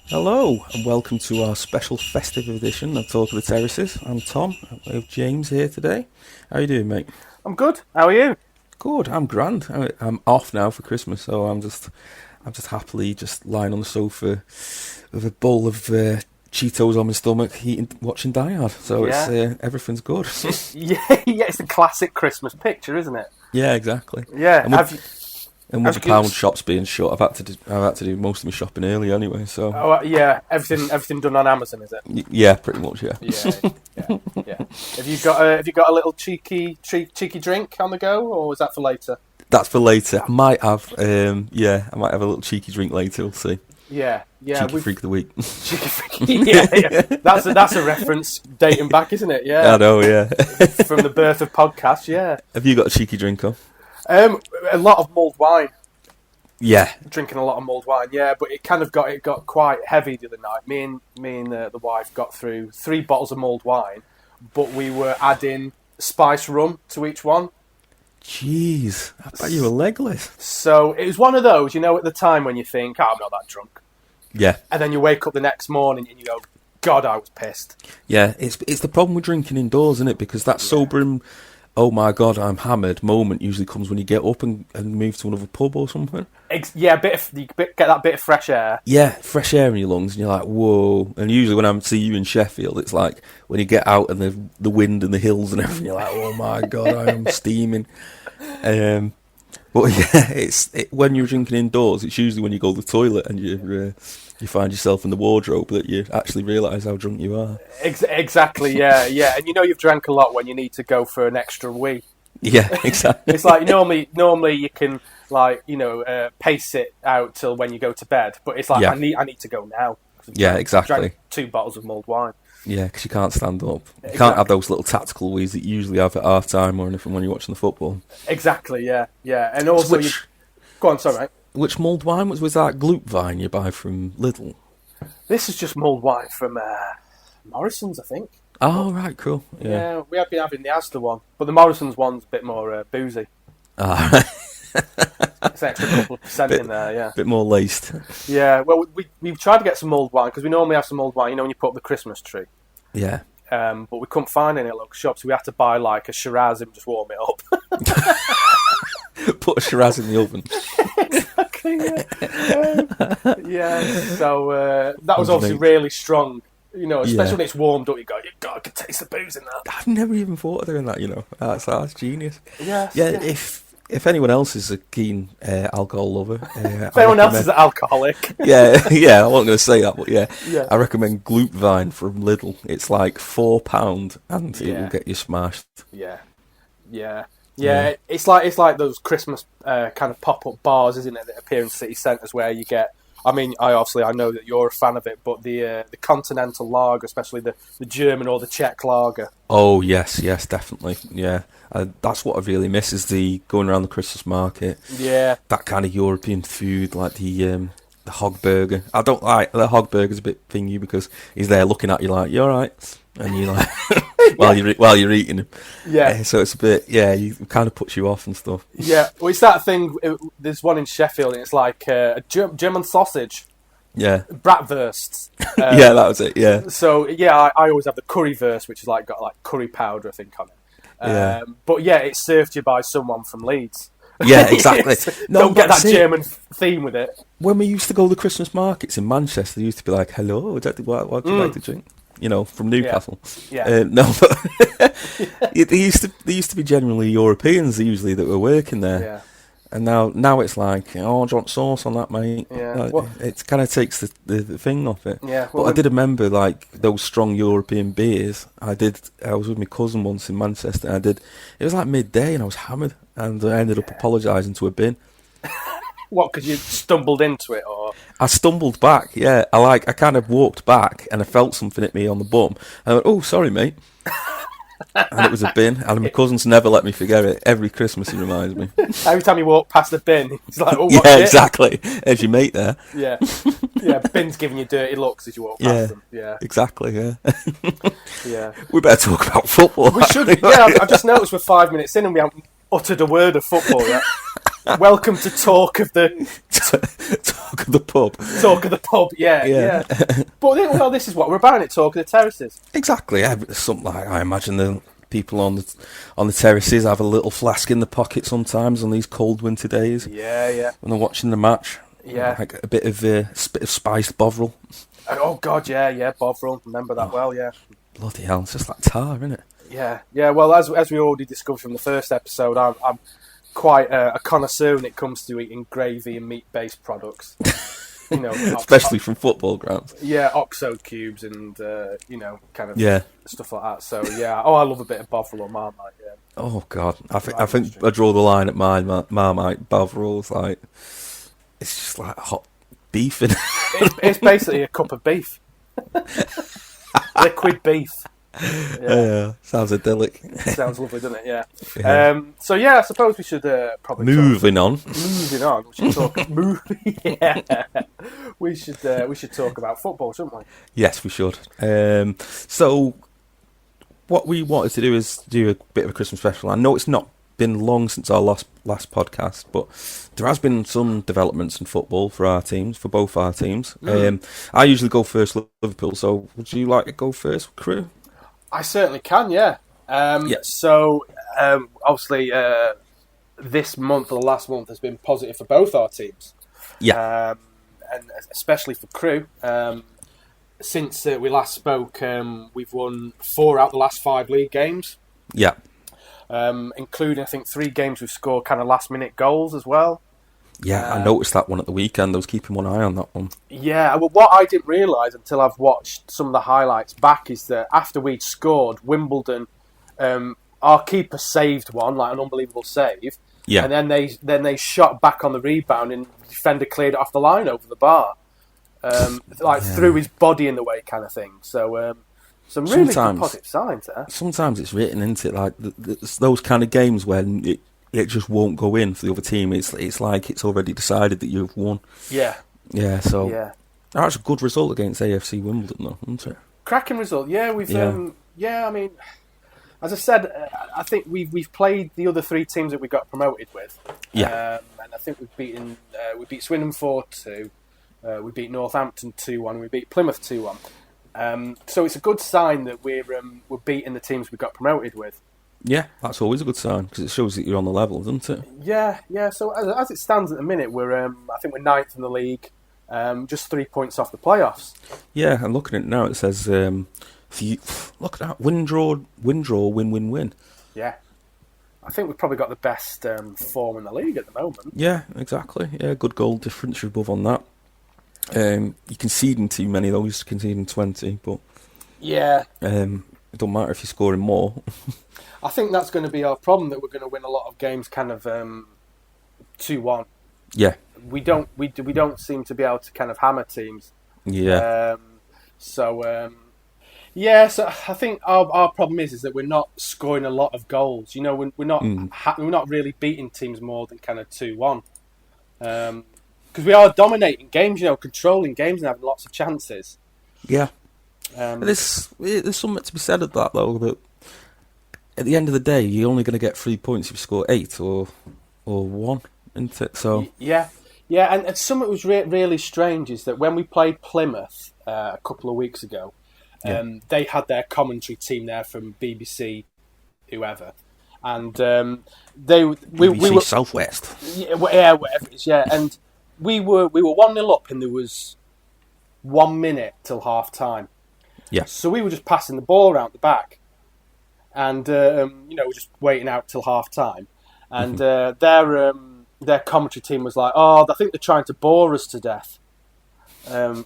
Hello and welcome to our special festive edition of Talk of the Terraces. I'm Tom. We have James here today. How are you doing, mate? I'm good. How are you? Good. I'm grand. I'm off now for Christmas, so I'm just happily just lying on the sofa with a bowl of Cheetos on my stomach, watching Die Hard. So Yeah. it's everything's good. Yeah, it's a classic Christmas picture, isn't it? Yeah, exactly. Yeah. And with the pound shops being shut, I've had to do most of my shopping early anyway. So Yeah. Everything done on Amazon, is it? Yeah, pretty much. Yeah. Yeah. Have you got a little cheeky drink on the go, or is that for later? That's for later. I might have a little cheeky drink later. We'll see. Yeah. Cheeky freak of the week. Cheeky freak. Yeah. That's a reference dating back, isn't it? Yeah. I know. Yeah. From the birth of podcasts. Yeah. Have you got a cheeky drink on? A lot of mulled wine. Yeah. Drinking a lot of mulled wine, yeah, but it got quite heavy the other night. Me and the wife got through 3 bottles of mulled wine, but we were adding spiced rum to each one. Jeez, I bet you were legless. So it was one of those, at the time when you think, oh, I'm not that drunk. Yeah. And then you wake up the next morning and you go, God, I was pissed. Yeah, it's the problem with drinking indoors, isn't it? Because that sobering, oh my God, I'm hammered moment usually comes when you get up and move to another pub or something. Yeah, you get that bit of fresh air. Yeah, fresh air in your lungs, and you're like, whoa. And usually when I see you in Sheffield, it's like when you get out and the wind and the hills and everything, you're like, oh my God, I am steaming. But yeah, when you're drinking indoors, it's usually when you go to the toilet and you find yourself in the wardrobe that you actually realise how drunk you are. Exactly, yeah. And you've drank a lot when you need to go for an extra wee. Yeah, exactly. It's like normally you can pace it out till when you go to bed, but it's like I need to go now. Yeah, exactly. Drank 2 bottles of mulled wine. Yeah, because you can't stand up. You can't have those little tactical wees that you usually have at half time or anything when you're watching the football. Exactly, yeah. And also, go on, sorry, mate. Which mulled wine was that Gloop Vine you buy from Lidl? This is just mulled wine from Morrison's, I think. Oh, right, cool. Yeah, we have been having the Asda one, but the Morrison's one's a bit more boozy. Ah, right. It's an extra couple of percent in there, yeah. A bit more laced. Yeah, well, we've tried to get some mulled wine, because we normally have some mulled wine, when you put up the Christmas tree. Yeah. But we couldn't find any at local shops, so we had to buy like a Shiraz and just warm it up. Put a Shiraz in the oven. Exactly, yeah. So that was obviously really strong, especially when it's warmed up, you go, I can taste the booze in that. I've never even thought of doing that, That's genius. Yeah. If anyone else is a keen alcohol lover... if anyone else is an alcoholic. yeah, I wasn't going to say that, but yeah. I recommend Gloop Vine from Lidl. It's like £4 and it will get you smashed. Yeah. It's like those Christmas kind of pop-up bars, isn't it, that appear in city centres where you get... I mean, I know that you're a fan of it, but the continental lager, especially the German or the Czech lager. Oh, yes, definitely, yeah. That's what I really miss, is the going around the Christmas market. Yeah. That kind of European food, like the hog burger. I don't like... The hog burger's a bit thingy because he's there looking at you like, you alright? And you're like... while you're eating him. Yeah. So it's a bit... Yeah, it kind of puts you off and stuff. Yeah. Well, it's that thing... There's one in Sheffield and it's like a German sausage. Yeah. Bratwurst. Yeah, that was it, yeah. So, yeah, I always have the currywurst, which is got like curry powder, I think, on it. Yeah. But yeah, it's served you by someone from Leeds. Yeah, exactly. Don't get that German theme with it. When we used to go to the Christmas markets in Manchester, they used to be like, hello, what do you like to drink? From Newcastle. Yeah. No, but they used to be generally Europeans usually that were working there. Yeah. And now it's like, oh, do you want sauce on that, mate? Yeah. It kind of takes the thing off it. Yeah. But I did remember, like, those strong European beers. I was with my cousin once in Manchester, and it was like midday, and I was hammered, and I ended up apologising to a bin. What, because you stumbled into it, or...? I stumbled back, yeah. I kind of walked back, and I felt something hit me on the bum. I went, oh, sorry, mate. And it was a bin, and my cousin's never let me forget it. Every Christmas he reminds me. Every time you walk past the bin, he's like, oh, what's yeah, it? exactly. There's your mate there. Yeah. Bin's giving you dirty looks as you walk past them. Yeah. Exactly, yeah. Yeah. We better talk about football. We should. Yeah, I've just noticed we're 5 minutes in and we haven't uttered a word of football yet. Welcome to Talk of the of the pub. Talk of the pub, yeah. But well, this is what we're about, it. Talk of the terraces. Exactly. Yeah, something like I imagine the people on the terraces have a little flask in the pocket sometimes on these cold winter days. Yeah. When they're watching the match. Yeah. Like a bit of spiced Bovril. Oh God, yeah. Bovril, remember that well, yeah. Bloody hell, it's just like tar, isn't it? Yeah. Well, as we already discovered from the first episode, I'm quite a connoisseur when it comes to eating gravy and meat-based products. Especially from football grounds. Yeah, oxo cubes and kind of stuff like that. So yeah, I love a bit of Bovril or Marmite. Yeah. Oh God, I think I draw the line at Marmite. Bovril's like it's just like hot beef. It's basically a cup of beef, liquid beef. Yeah, sounds idyllic. Sounds lovely, doesn't it? Yeah. So yeah, I suppose we should probably moving on. We should talk. Yeah. We should talk about football, shouldn't we? Yes, we should. So what we wanted to do is do a bit of a Christmas special. I know it's not been long since our last podcast, but there has been some developments in football for both our teams. I usually go first, Liverpool. So would you like to go first, Crew? I certainly can, yeah. So, obviously, this month or the last month has been positive for both our teams. Yeah. And especially for Crew. Since we last spoke, we've won 4 out of the last 5 league games. Yeah. Including, I think, 3 games we've scored kind of last-minute goals as well. Yeah, I noticed that one at the weekend. I was keeping one eye on that one. Yeah, well, what I didn't realise until I've watched some of the highlights back is that after we'd scored, Wimbledon, our keeper saved one, like an unbelievable save. Yeah. And then they shot back on the rebound and the defender cleared it off the line over the bar. Threw his body in the way kind of thing. So some really good positive signs there. Sometimes it's written into it, like it's those kind of games when it just won't go in for the other team. It's like it's already decided that you've won. Yeah. Yeah, so that's a good result against AFC Wimbledon, though, isn't it? Cracking result. Yeah, we've. I mean, as I said, I think we've played the other 3 teams that we got promoted with. Yeah. And I think we beat Swindon 4-2. We beat Northampton 2-1. We beat Plymouth 2-1. So it's a good sign that we're beating the teams we got promoted with. Yeah, that's always a good sign because it shows that you're on the level, doesn't it? Yeah. So as it stands at the minute, I think we're 9th in the league, just 3 points off the playoffs. Yeah, and looking at it now, it says, look at that, win, draw, win. Yeah. I think we've probably got the best form in the league at the moment. Yeah, exactly. Yeah, good goal difference, you're above on that. You're conceding too many, though. You're conceding 20, but yeah, it don't matter if you're scoring more. I think that's going to be our problem, that we're going to win a lot of games kind of 2-1. Yeah, we don't seem to be able to kind of hammer teams. Yeah. So I think our problem is that we're not scoring a lot of goals. You know, we're not really beating teams more than kind of 2-1. Because we are dominating games, controlling games and having lots of chances. Yeah. There's something to be said of that, though, that at the end of the day, you're only going to get 3 points if you score 8 or 1, isn't it? So yeah, and something was really strange is that when we played Plymouth a couple of weeks ago, they had their commentary team there from BBC, whoever, and we were Southwest. Yeah, whatever it is, yeah, and we were 1-0 up, and there was 1 minute till half time. Yeah. So we were just passing the ball around the back, and we're just waiting out till half time, and their commentary team was like, "Oh, I think they're trying to bore us to death,"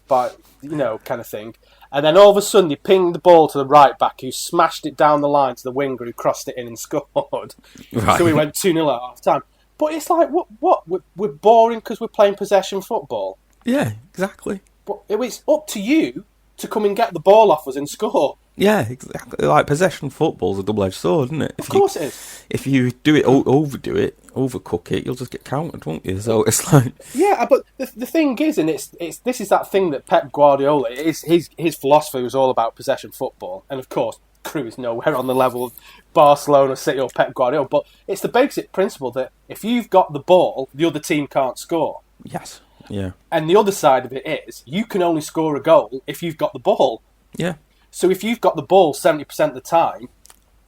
but kind of thing. And then all of a sudden, he pinged the ball to the right back, who smashed it down the line to the winger, who crossed it in and scored. Right. So we went 2-0 at half time. But it's like, what? We're boring because we're playing possession football. Yeah, exactly. But it's up to you to come and get the ball off us and score. Yeah, exactly. Like, possession football's a double-edged sword, isn't it? Of course it is. If you do it, overdo it, overcook it, you'll just get countered, won't you? So it's like... Yeah, but the thing is, and this is that thing that Pep Guardiola, his philosophy was all about possession football. And of course, Crew is nowhere on the level of Barcelona, City or Pep Guardiola. But it's the basic principle that if you've got the ball, the other team can't score. Yes. Yeah. And the other side of it is, you can only score a goal if you've got the ball. Yeah. So if you've got the ball 70% of the time,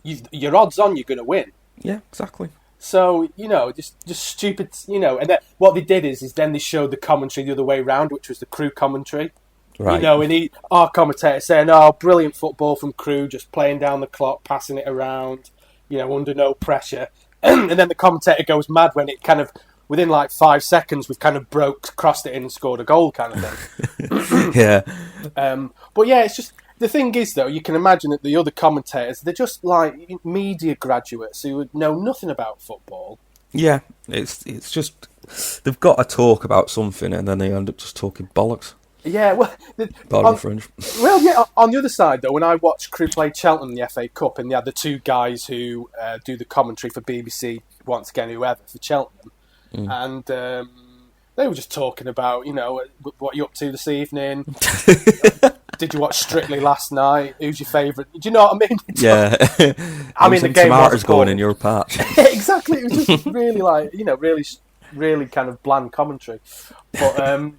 your odds on you're going to win. Yeah, exactly. So, just stupid, and then what they did is then they showed the commentary the other way around, which was the Crew commentary. Right. And our commentator saying, "Oh, brilliant football from Crew, just playing down the clock, passing it around, under no pressure." And then the commentator goes mad when it kind of, within like 5 seconds, we've kind of crossed it in and scored a goal kind of thing. Yeah. But yeah, it's just, the thing is though, you can imagine that the other commentators, they're just like media graduates who would know nothing about football. Yeah, it's just, they've got to talk about something and then they end up just talking bollocks. Yeah, well, Pardon the French. Well, yeah. On the other side, though, when I watched Crew play Cheltenham in the FA Cup, and they had the two guys who do the commentary for BBC, once again, whoever for Cheltenham, and they were just talking about, what you're up to this evening. Did you watch Strictly last night? Who's your favourite? Do you know what I mean? Yeah. I mean, the game tomatoes going in your patch. Exactly. It was just really really kind of bland commentary, but.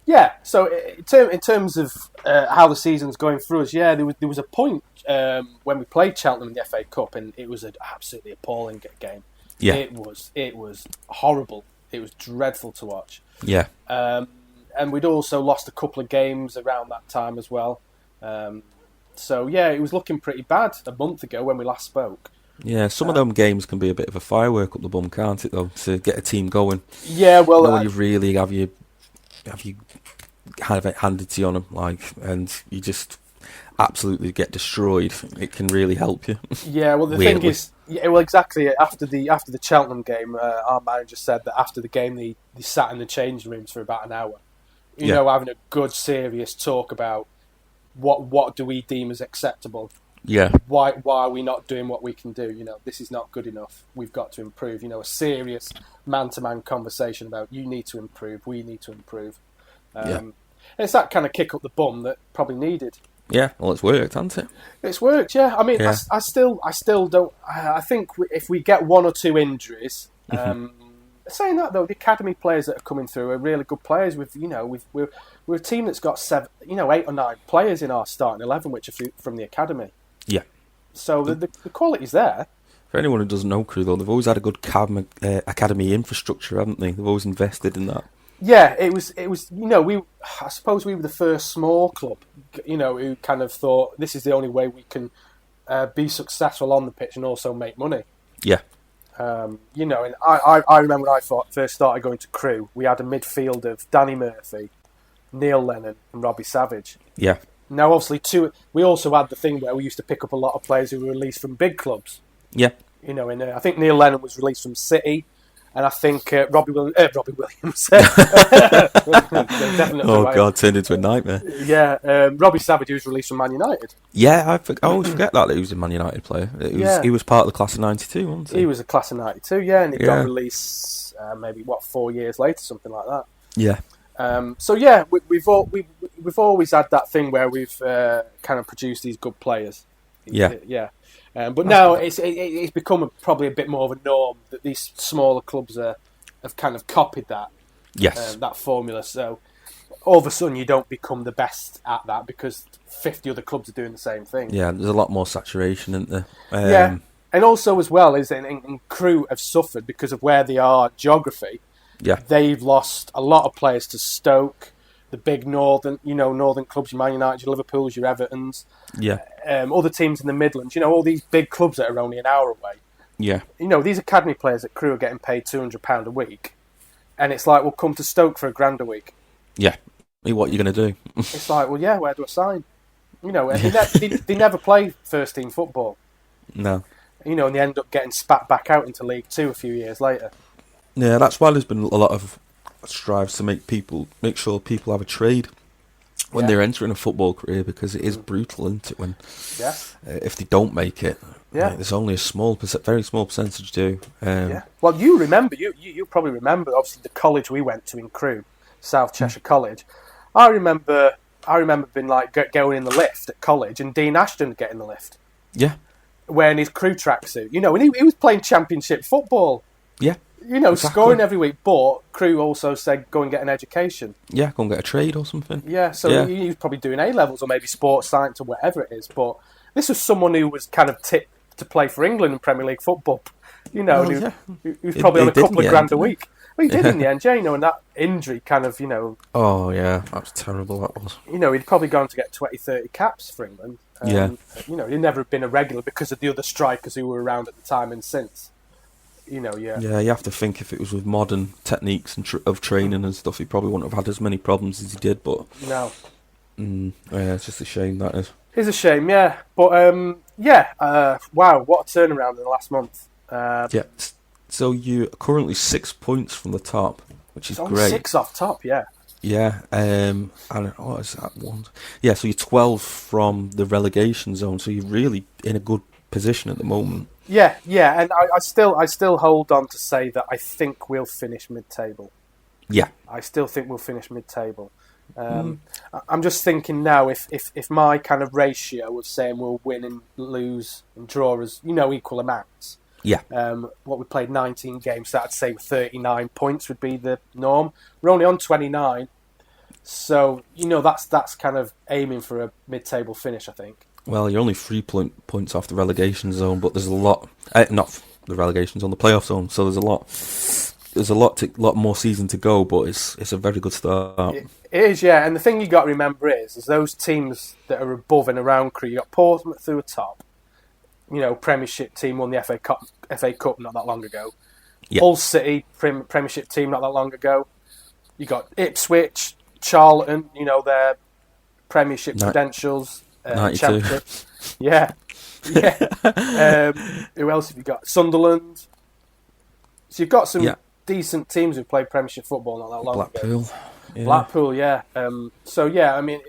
Yeah, so in terms of how the season's going through us, yeah, there was a point when we played Cheltenham in the FA Cup, and it was an absolutely appalling game. Yeah, it was horrible. It was dreadful to watch. Yeah, and we'd also lost a couple of games around that time as well. So yeah, it was looking pretty bad a month ago when we last spoke. Yeah, some of them games can be a bit of a firework up the bum, can't it? Though, to get a team going. Yeah, well, when you really have you have it handed to you on them, and you just absolutely get destroyed. It can really help you. Yeah, well, the thing is, exactly. After the Cheltenham game, our manager said that after the game, they sat in the changing rooms for about an hour. Having a good, serious talk about what do we deem as acceptable. Yeah. Why are we not doing what we can do? This is not good enough. We've got to improve. A serious man-to-man conversation about you need to improve, we need to improve. It's that kind of kick up the bum that probably needed. Yeah, well, it's worked, hasn't it? It's worked, yeah. I mean, yeah. I still don't. I think if we get one or two injuries, saying that though, the academy players that are coming through are really good players. We're a team that's got 8 or 9 players in our starting 11, which are from the academy. Yeah. So the quality's there. For anyone who doesn't know Crew, though, they've always had a good academy infrastructure, haven't they? They've always invested in that. Yeah, it was. I suppose we were the first small club, who kind of thought this is the only way we can be successful on the pitch and also make money. Yeah. And I remember when I first started going to Crew, we had a midfield of Danny Murphy, Neil Lennon, and Robbie Savage. Yeah. Now, obviously, we also had the thing where we used to pick up a lot of players who were released from big clubs. Yeah. I think Neil Lennon was released from City, and I think Robbie Williams. God, turned into a nightmare. Yeah, Robbie Savage, who was released from Man United. Yeah, I always forget that he was a Man United player. He was part of the class of '92, wasn't he? He was a class of '92, yeah, and he got released maybe 4 years later, something like that. Yeah. So yeah, we've always had that thing where we've kind of produced these good players. Yeah. Yeah. But now it's become probably a bit more of a norm that these smaller clubs have kind of copied that. Yes. That formula. So all of a sudden you don't become the best at that because 50 other clubs are doing the same thing. Yeah, there's a lot more saturation, isn't there? Yeah. And also as well is in Crew have suffered because of where they are geography. Yeah. They've lost a lot of players to Stoke, the big northern clubs, your Man United, your Liverpools, your Evertons. Yeah. Other teams in the Midlands, all these big clubs that are only an hour away. Yeah. These academy players at Crew are getting paid £200 a week. And it's like, well, come to Stoke for £1,000 a week. Yeah. What are you going to do? It's like, well, yeah, where do I sign? And they never play first team football. No. And they end up getting spat back out into League Two a few years later. Yeah, that's why there's been a lot of strives to make sure people have a trade when they're entering a football career, because it is brutal, isn't it? When if they don't make it, there's only a very small percentage do. Well, you remember, you probably remember, obviously the college we went to in Crewe, South Cheshire College. I remember being like going in the lift at college and Dean Ashton getting the lift. Yeah. Wearing his Crewe tracksuit, and he was playing championship football. Yeah. scoring every week. But Crew also said go and get an education. Yeah, go and get a trade or something. Yeah, so he was probably doing A-levels or maybe sports science or whatever it is. But this was someone who was kind of tipped to play for England in Premier League football. He was probably on a couple of grand a week. Well, he did in the end, and that injury kind of, Oh, yeah, that was terrible, that was. He'd probably gone to get 20, 30 caps for England. He'd never been a regular because of the other strikers who were around at the time and since. Yeah, you have to think if it was with modern techniques and of training and stuff, he probably wouldn't have had as many problems as he did, but... No. It's just a shame, that is. It's a shame, yeah. But, wow, what a turnaround in the last month. So you're currently 6 points from the top, which is great. 6 off top, yeah. Yeah, and what is that one? Yeah, so you're 12 from the relegation zone, so you're really in a good position at the moment. Yeah, and I still hold on to say that I think we'll finish mid-table. Yeah, I still think we'll finish mid-table. I'm just thinking now, if my kind of ratio of saying we'll win and lose and draw as equal amounts. Yeah. What we played 19 games, so I'd say 39 points would be the norm. We're only on 29, so that's kind of aiming for a mid-table finish, I think. Well, you're only 3 points off the relegation zone, but there's a lot. Not the relegation zone, the playoff zone. So there's a lot. There's a lot more season to go, but it's a very good start. It is, yeah. And the thing you got to remember is those teams that are above and around Crewe. You got Portsmouth through the top. Premiership team won the FA Cup not that long ago. Yep. Hull City, Premiership team not that long ago. You got Ipswich, Charlton. Their Premiership credentials. 92. Championships. Yeah. Who else have you got? Sunderland. So you've got some decent teams who played Premiership football not that long ago. Blackpool, yeah. I mean,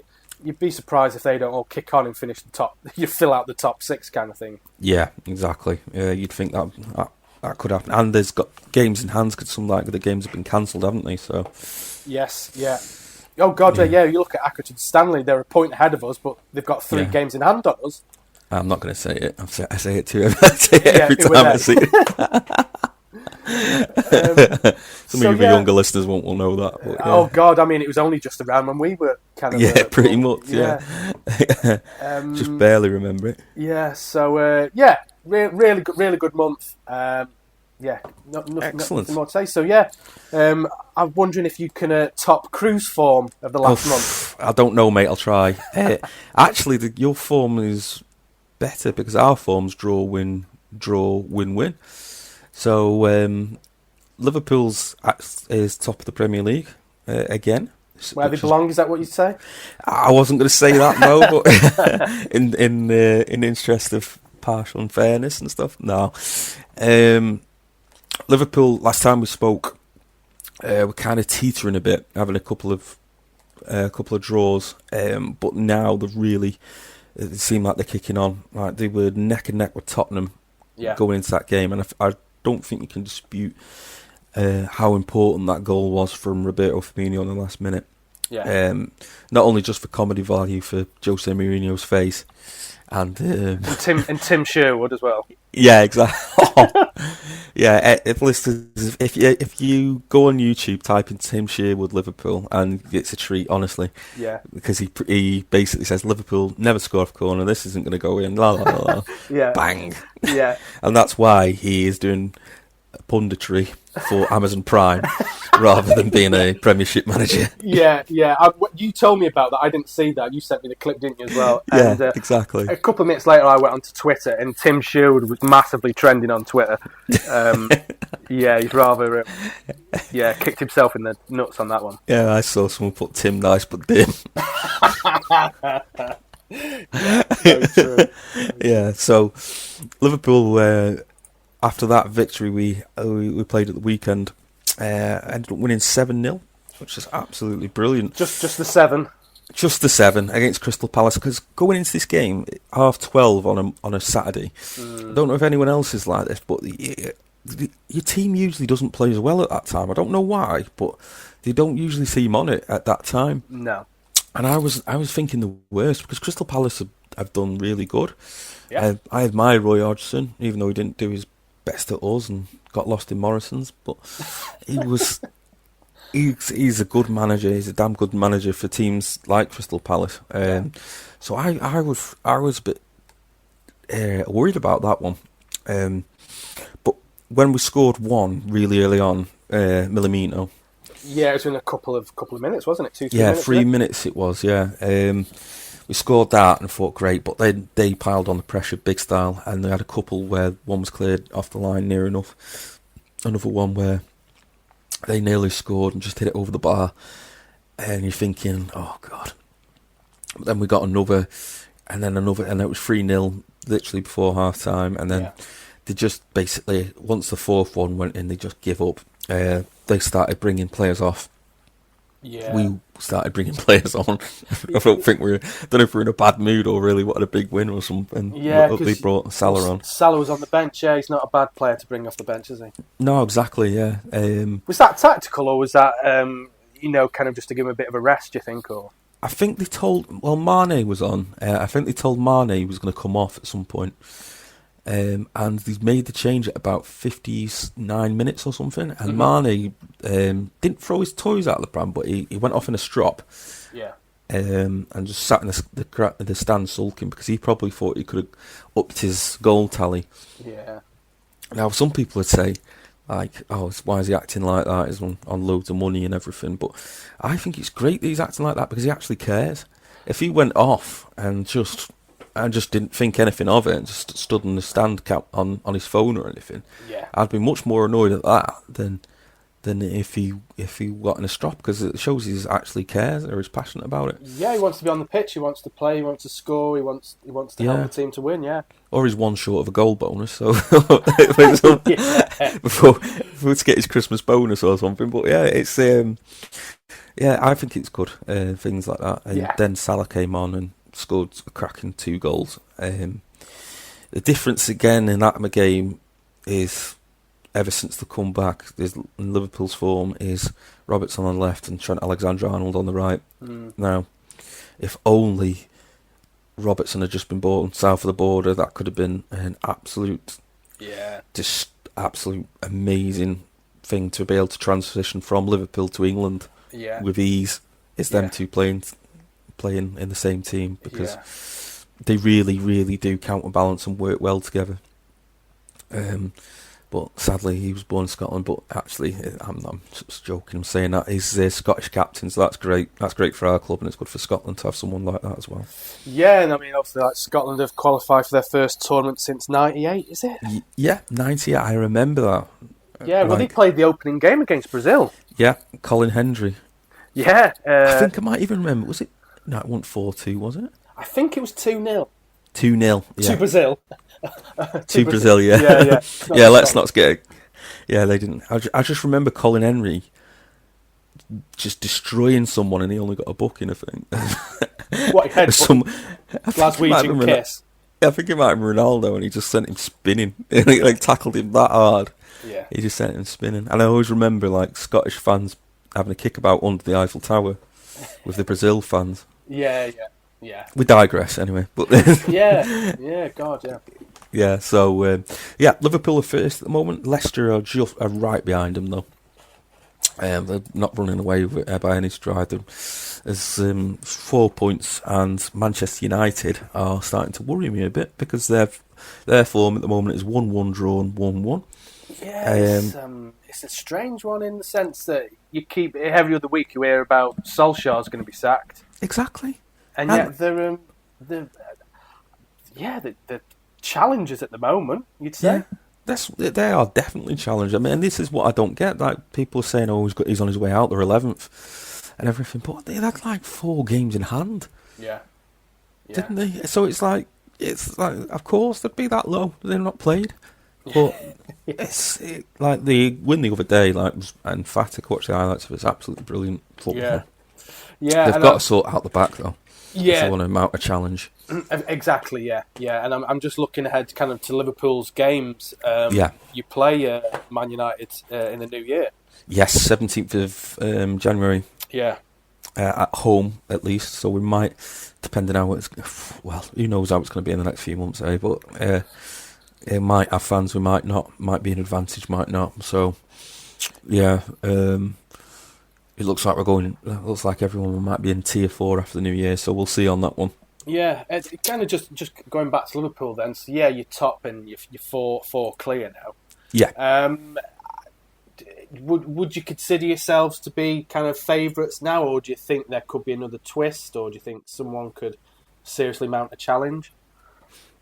you'd be surprised if they don't all kick on and finish the top. You fill out the top 6 kind of thing. Yeah, exactly. You'd think that could happen. And there's got games in hand because some the games have been cancelled, haven't they? So. Yes, yeah. Oh, God, yeah. You look at Accrington Stanley, they're a point ahead of us, but they've got 3 games in hand on us. I'm not going to say it. I say it too. Every time I see it. Some of your younger listeners won't know that. But, Oh, God, I mean, it was only just around when we were kind of... Yeah, pretty much, yeah. Just barely remember it. Yeah, so, really good month. Nothing more to say. So, I'm wondering if you can top Crewe's form of the last month. I don't know, mate. I'll try. Actually, your form is better because our form's draw, win, win. So, Liverpool's is top of the Premier League again. Where they belong, is that what you'd say? I wasn't going to say that, no, but in the interest of partial unfairness and stuff, no. Liverpool, last time we spoke, were kind of teetering a bit, having a couple of draws, but now it seemed like they're kicking on. Like they were neck and neck with Tottenham going into that game, and I don't think you can dispute how important that goal was from Roberto Firmino in the last minute. Yeah. Not only just for comedy value for Jose Mourinho's face, and Tim Sherwood as well. Yeah, exactly. Yeah, if you go on YouTube, type in Tim Sherwood Liverpool, and it's a treat, honestly. Yeah. Because he basically says Liverpool never score off corner. This isn't going to go in. La la la. La. Yeah. Bang. Yeah. And that's why he is doing punditry for Amazon Prime rather than being a Premiership manager. Yeah. You told me about that. I didn't see that. You sent me the clip, didn't you, as well? And, exactly. A couple of minutes later, I went onto Twitter, and Tim Sherwood was massively trending on Twitter. He's rather kicked himself in the nuts on that one. Yeah, I saw someone put Tim nice but dim. So true. Yeah, so Liverpool, after that victory we played at the weekend, ended up winning 7-0, which is absolutely brilliant. Just the 7. Just the 7 against Crystal Palace, because going into this game 12:30 on a Saturday, I don't know if anyone else is like this, but your team usually doesn't play as well at that time. I don't know why, but they don't usually seem on it at that time. No. And I was thinking the worst, because Crystal Palace have done really good. Yeah. I admire Roy Hodgson, even though he didn't do his best at us and got lost in Morrison's, but he was. He's a good manager. He's a damn good manager for teams like Crystal Palace. So I was a bit worried about that one. But when we scored one really early on, Millimino. Yeah, it was in a couple of minutes, wasn't it? 2-3 minutes. 3 minutes it was. Yeah. We scored that and thought great, but they piled on the pressure big style, and they had a couple where one was cleared off the line near enough. Another one where they nearly scored and just hit it over the bar, and you're thinking, oh God. But then we got another, and then another, and it was 3-0 literally before half time, and then they just basically, once the fourth one went in, they just give up. They started bringing players off. Yeah. We started bringing players on. I don't know if we're in a bad mood or really wanted a big win or something. Yeah, they brought Salah on. Salah was on the bench. Yeah, he's not a bad player to bring off the bench, is he? No, exactly. Yeah. Was that tactical, or was that kind of just to give him a bit of a rest? Do you think, or? I think they told. Well, Mane was on. I think they told Mane he was going to come off at some point. And he's made the change at about 59 minutes or something. And Mane didn't throw his toys out of the pram, but he went off in a strop. Yeah. And just sat in the stand sulking because he probably thought he could have upped his goal tally. Yeah. Now, some people would say, like, oh, why is he acting like that? He's on loads of money and everything. But I think it's great that he's acting like that because he actually cares. If he went off and just didn't think anything of it and just stood in the stand cap on his phone or anything, I'd be much more annoyed at that than if he got in a strop, because it shows he actually cares or is passionate about it. Yeah, he wants to be on the pitch, he wants to play, he wants to score, he wants to help the team to win, Or he's one short of a goal bonus, so before to get his Christmas bonus or something. But it's I think it's good, things like that. And then Salah came on and scored a cracking 2 goals. The difference again in that game is, ever since the comeback, in Liverpool's form is Robertson on the left and Trent Alexander-Arnold on the right. Now, if only Robertson had just been born south of the border, that could have been an absolute amazing thing to be able to transition from Liverpool to England with ease. It's them two playing in the same team, because they really, really do counterbalance and work well together. But sadly, he was born in Scotland. But actually, I'm just joking. I'm saying that he's a Scottish captain, so that's great. That's great for our club, and it's good for Scotland to have someone like that as well. Yeah, and I mean, obviously, like, Scotland have qualified for their first tournament since '98. Is it? Yeah, '98. I remember that. Yeah, well, they played the opening game against Brazil. Yeah, Colin Hendry. Yeah, I think I might even remember. Was it? No, it wasn't 4-2, wasn't it? I think it was 2-0. 2-0. Yeah. To Brazil. to Brazil, yeah. Yeah, let's not get it. Yeah, they didn't. I just remember Colin Henry just destroying someone, and he only got a booking, I think. What, he Glaswegian kiss? I think it might have been Ronaldo, and he just sent him spinning. He tackled him that hard. Yeah. He just sent him spinning. And I always remember, like, Scottish fans having a kickabout under the Eiffel Tower with the Brazil fans. Yeah. We digress anyway. But Yeah, so Liverpool are first at the moment. Leicester are right behind them though. They're not running away with it by any stride. There's 4 points, and Manchester United are starting to worry me a bit, because their form at the moment is 1-1 drawn, 1-1. Yeah, it's a strange one in the sense that you keep every other week you hear about Solskjaer's going to be sacked. Exactly. And yet the challenges at the moment, you'd say. Yeah, they are definitely challenged. I mean, and this is what I don't get. Like, people are saying, "Oh, he's on his way out. They're 11th and everything," but they had like 4 games in hand. Yeah. Didn't they? So it's like, of course they'd be that low. They're not played, but like the win the other day, like, was emphatic. Watch the highlights of it. It's absolutely brilliant football. Yeah. They've got to sort out the back though. Yeah, if they want to mount a challenge. Exactly. Yeah. And I'm just looking ahead, kind of, to Liverpool's games. You play Man United in the new year. Yes, 17th of January. Yeah. At home, at least. So we might, depending on how it's, well, who knows how it's going to be in the next few months, But it might have fans, we might not. Might be an advantage, might not. So, yeah, it looks like it looks like everyone might be in tier 4 after the new year. So we'll see on that one. Yeah, it kind of just going back to Liverpool then. So yeah, you're top and you're four clear now. Yeah. Would you consider yourselves to be kind of favourites now, or do you think there could be another twist, or do you think someone could seriously mount a challenge?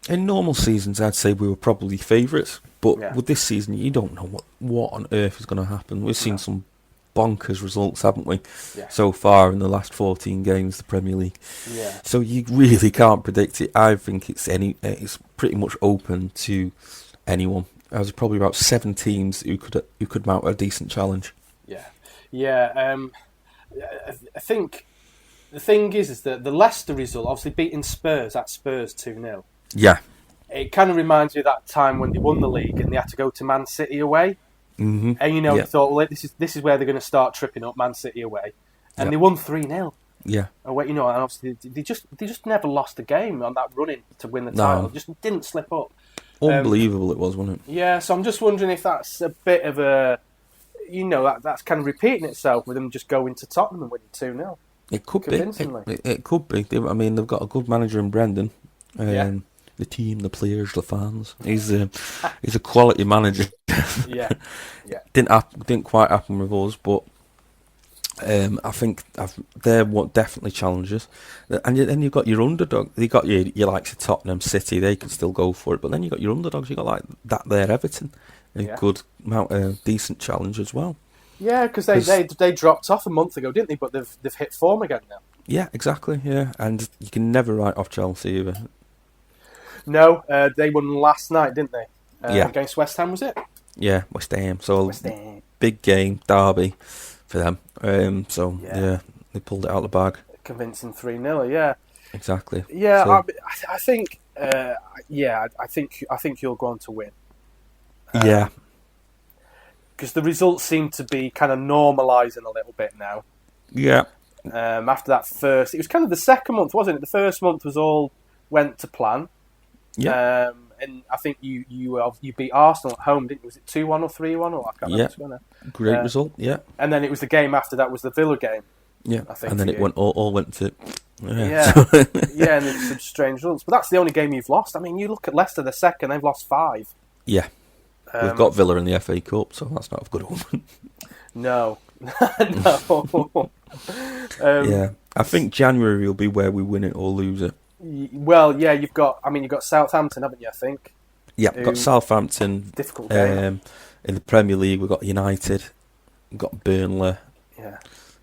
In normal seasons, I'd say we were probably favourites, but Yeah. with this season, you don't know what on earth is going to happen. We've seen some bonkers results, haven't we, so far in the last 14 games of the Premier League. Yeah. So you really can't predict it. I think it's pretty much open to anyone. There's probably about 7 teams who could mount a decent challenge. Yeah. I think the thing is that the Leicester result, obviously beating Spurs at Spurs 2-0. Yeah. It kind of reminds me of that time when they won the league and they had to go to Man City away. Mm-hmm. And you thought, well, this is where they're going to start tripping up Man City away, and they won 3-0. Yeah. Away, and obviously they just never lost a game on that running to win the title. Just didn't slip up. Unbelievable it was, wasn't it? Yeah, so I'm just wondering if that's a bit of a, that's kind of repeating itself with them just going to Tottenham and winning 2-0. It could be. It could be. I mean, they've got a good manager in Brendan. The team, the players, the fans. He's a quality manager. Yeah. Didn't quite happen with us, but I think they're what definitely challenges. And then you've got your underdog. You got your likes of Tottenham, City. They can still go for it, but then you got your underdogs. You got like that there, Everton. Who could mount a decent challenge as well. Yeah, because they dropped off a month ago, didn't they? But they've hit form again now. Yeah, exactly. Yeah, and you can never write off Chelsea either. No, they won last night, didn't they? Against West Ham, was it? Yeah, West Ham. So big game, derby for them. They pulled it out of the bag. Convincing 3-0. Yeah. Exactly. Yeah, so, I think. I think you'll go on to win. Yeah. Because the results seem to be kind of normalising a little bit now. Yeah. After that it was kind of the second month, wasn't it? The first month was all went to plan. Yeah. And I think you beat Arsenal at home, didn't you? Was it 2-1 or 3-1? Or I can't remember. Great result, yeah. And then it was the game after that was the Villa game. Yeah, I think, and then it went all went to... Yeah, and it's some strange results. But that's the only game you've lost. I mean, you look at Leicester, the second, they've lost 5. Yeah. We've got Villa in the FA Cup, so that's not a good one. No. No. Yeah, I think January will be where we win it or lose it. Well, yeah, you've got Southampton, haven't you, I think? Yeah, we've got Southampton. Difficult game. In the Premier League, we've got United. We've got Burnley. Yeah.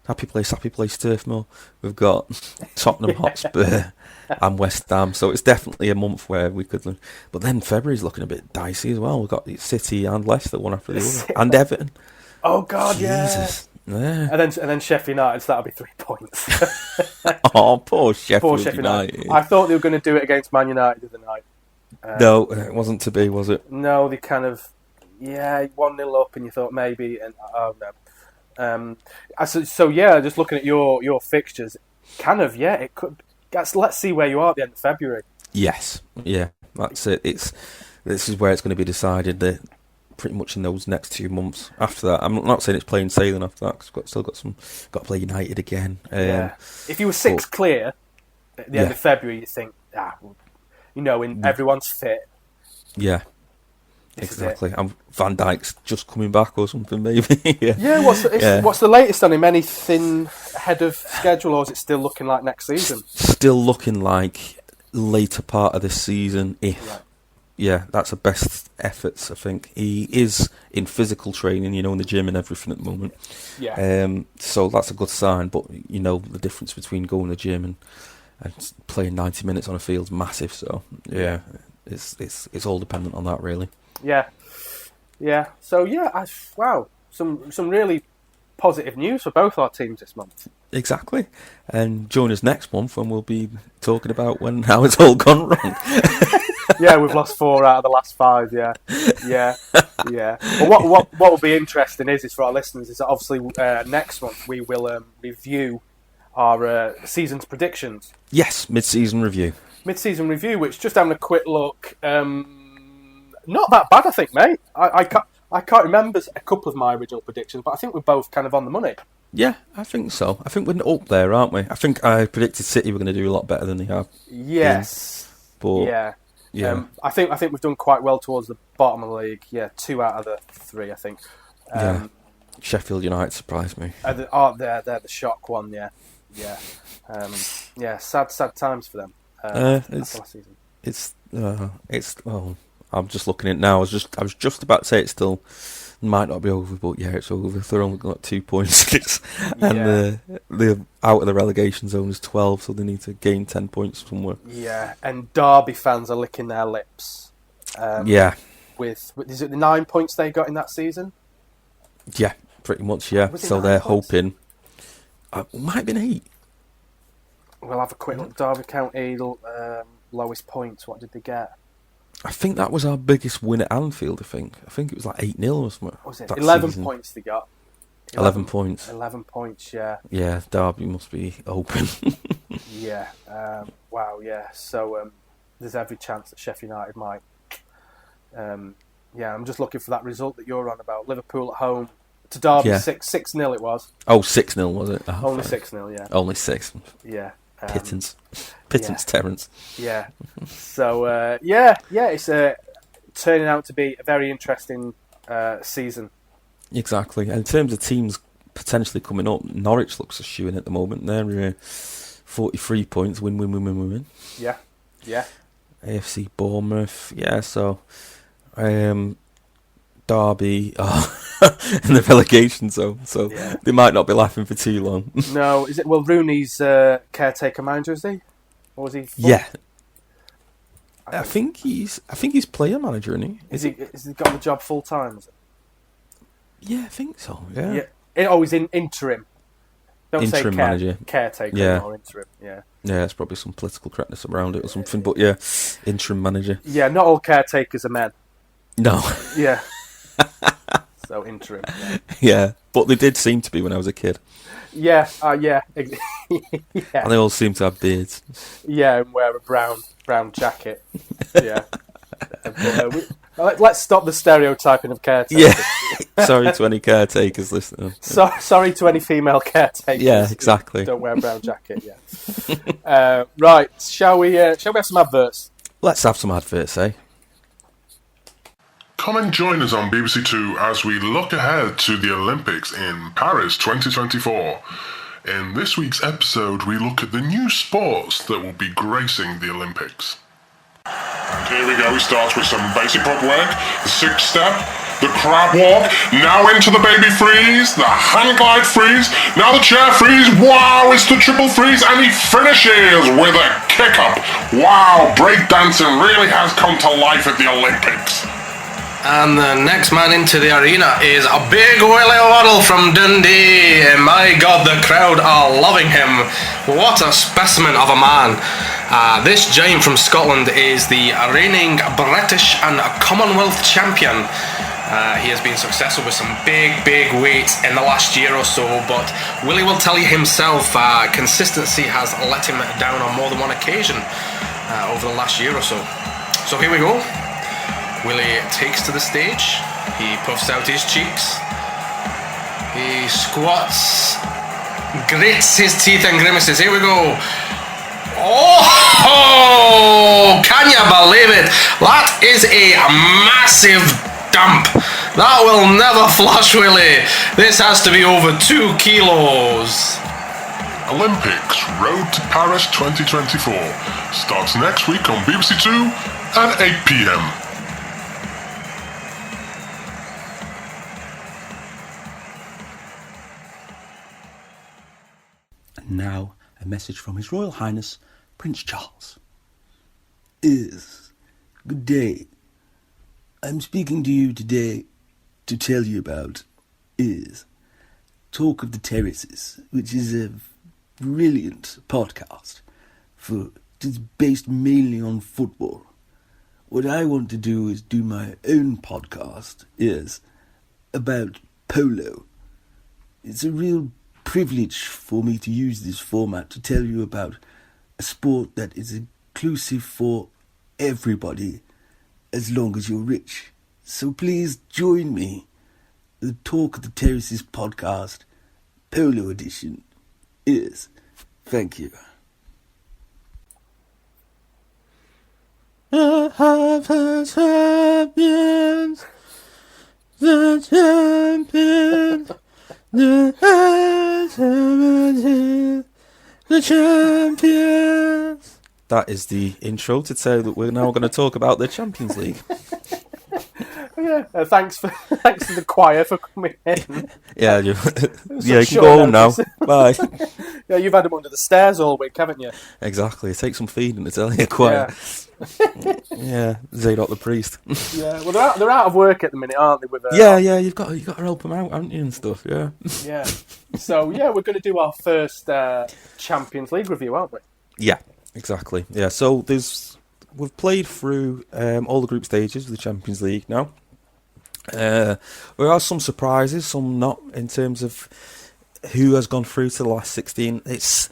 Happy place, Turf Moor. We've got Tottenham Hotspur and West Ham. So it's definitely a month where we could... But then February's looking a bit dicey as well. We've got City and Leicester, one after the other. And Everton. Oh, God, Jesus. Yeah. And then Sheffield United, so that'll be 3 points. Oh, poor Sheffield United. I thought they were going to do it against Man United the other night. No, it wasn't to be, was it? No, they kind of... Yeah, 1-0 up and you thought maybe... And oh, no. Just looking at your fixtures, kind of, it could... Let's see where you are at the end of February. Yes. Yeah, that's it. This is where it's going to be decided. Pretty much in those next 2 months. After that, I'm not saying it's plain sailing after that, because we've still got to play United again. If you were 6 clear at the end of February, you think, everyone's fit. Yeah, exactly. And Van Dijk's just coming back or something, maybe. Yeah. What's the latest on him? Anything ahead of schedule, or is it still looking like next season? Still looking like later part of this season, if. Yeah, that's the best efforts, I think. He is in physical training, in the gym and everything at the moment. Yeah. So that's a good sign, but, the difference between going to the gym and playing 90 minutes on a field is massive, so, yeah, it's all dependent on that, really. Yeah. Yeah. So, wow, some really positive news for both our teams this month. Exactly. And join us next month when we'll be talking about how it's all gone wrong. Yeah, we've lost 4 out of the last 5. Yeah. Well, what will be interesting is for our listeners is that obviously next month we will review our season's predictions. Yes, mid-season review. Which just having a quick look. Not that bad, I think, mate. I can't remember a couple of my original predictions, but I think we're both kind of on the money. Yeah, I think so. I think we're up there, aren't we? I think I predicted City were going to do a lot better than they have. Yes. But yeah. I think we've done quite well towards the bottom of the league. Yeah, 2 out of the 3, I think. Yeah. Sheffield United surprised me. They're the shock one. Yeah. Sad times for them. After last season. It's well, I'm just looking at it now. I was just about to say it still might not be over, but yeah, it's over. They're only got 2 points, and they're out of the relegation zone is 12, so they need to gain 10 points somewhere. Yeah, and Derby fans are licking their lips. With is it the 9 points they got in that season? Yeah, pretty much. Yeah, so they're hoping. It might have been 8. We'll have a quick look. Derby County lowest points. What did they get? I think that was our biggest win at Anfield. I think it was like 8-0 or something. Was it 11 points they got? 11 points. 11 points. Yeah. Yeah, Derby must be open. Yeah. Wow. Yeah. So there's every chance that Sheffield United might. I'm just looking for that result that you're on about. Liverpool at home to Derby, 6-0 it was. Oh, 6-0 was it? Oh, only 6-0, yeah. Only 6. Yeah. Pittance, Terrence. Yeah. So, it's turning out to be a very interesting season. Exactly. And in terms of teams potentially coming up, Norwich looks a shoe-in at the moment. They're 43 points, win. Yeah. AFC Bournemouth, so Derby in the relegation zone, so they might not be laughing for too long. No, is it? Well, Rooney's caretaker manager, is he? Or was he? Yeah, I think he's player manager, isn't he? Is he got the job full time? Is it? Yeah, I think so. Yeah. He's in interim. Don't interim say manager, caretaker or interim. Yeah. Yeah, it's probably some political correctness around it or something, but yeah, interim manager. Yeah, not all caretakers are men. No. Yeah. So interim. Yeah, but they did seem to be when I was a kid. Yeah. And they all seem to have beards. Yeah, and wear a brown jacket. Yeah. Let's stop the stereotyping of caretakers. Yeah. Sorry to any caretakers listening. Sorry to any female caretakers. Yeah, exactly. Don't wear a brown jacket. Yeah. Right. Shall we have some adverts? Let's have some adverts, eh? Come and join us on BBC Two as we look ahead to the Olympics in Paris 2024. In this week's episode, we look at the new sports that will be gracing the Olympics. And here we go, we start with some basic prop work, the 6-step, the crab walk, now into the baby freeze, the hang glide freeze, now the chair freeze, wow, it's the triple freeze, and he finishes with a kick up. Wow, breakdancing really has come to life at the Olympics. And the next man into the arena is a big Willie Waddle from Dundee. My God, the crowd are loving him. What a specimen of a man. This giant from Scotland is the reigning British and Commonwealth champion. He has been successful with some big weights in the last year or so, but Willie will tell you himself, consistency has let him down on more than one occasion over the last year or so. So here we go. Willie takes to the stage, he puffs out his cheeks, he squats, grits his teeth and grimaces. Here we go. Oh, can you believe it? That is a massive dump. That will never flush, Willie. This has to be over 2 kilos. Olympics Road to Paris 2024 starts next week on BBC Two at 8 p.m. Now, a message from His Royal Highness, Prince Charles. Good day. I'm speaking to you today to tell you about Talk of the Terraces, which is a brilliant podcast it's based mainly on football. What I want to do is do my own podcast about polo. It's a real privilege for me to use this format to tell you about a sport that is inclusive for everybody as long as you're rich. So please join me at the Talk of the Terraces podcast, Polo edition. Yes, thank you. I have the champions, the champions, the champions. That is the intro to say that we're now going to talk about the Champions League. Yeah, thanks to the choir for coming in. Yeah, you can go home now. Bye. Yeah, you've had them under the stairs all week, haven't you? Exactly. Take some feeding to tell you choir. Yeah, Zadok the priest. Yeah, well, they're out of work at the minute, aren't they? With you've got to help them out, haven't you, and stuff. Yeah. Yeah. So yeah, we're going to do our first Champions League review, aren't we? Yeah, exactly. Yeah, so we've played through all the group stages of the Champions League now. There are some surprises, some not, in terms of who has gone through to the last 16. There's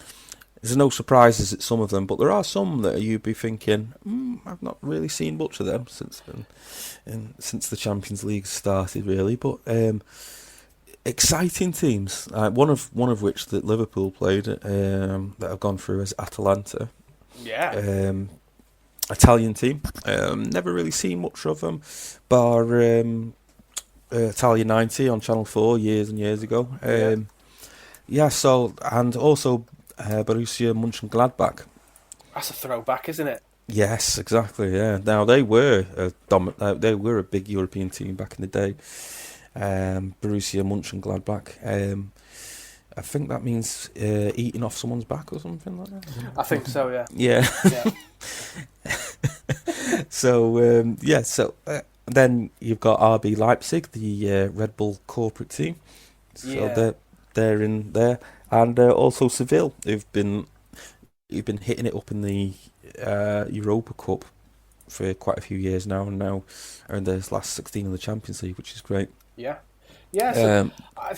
no surprises at some of them, but there are some that you'd be thinking, I've not really seen much of them since the Champions League started, really. But exciting teams, one of which that Liverpool played that have gone through is Atalanta. Yeah. Italian team. Never really seen much of them, bar Italia 90 on Channel 4 years and years ago. So, and also Borussia Mönchengladbach. That's a throwback, isn't it? Yes, exactly. Yeah. Now they were a big European team back in the day. Borussia Mönchengladbach. I think that means eating off someone's back or something like that. I think so. Yeah. Yeah. So then you've got RB Leipzig, the Red Bull corporate team. So they're in there, and also Seville, who've been hitting it up in the Europa Cup for quite a few years now, and now are in the last 16 of the Champions League, which is great. Yeah. Yeah, so,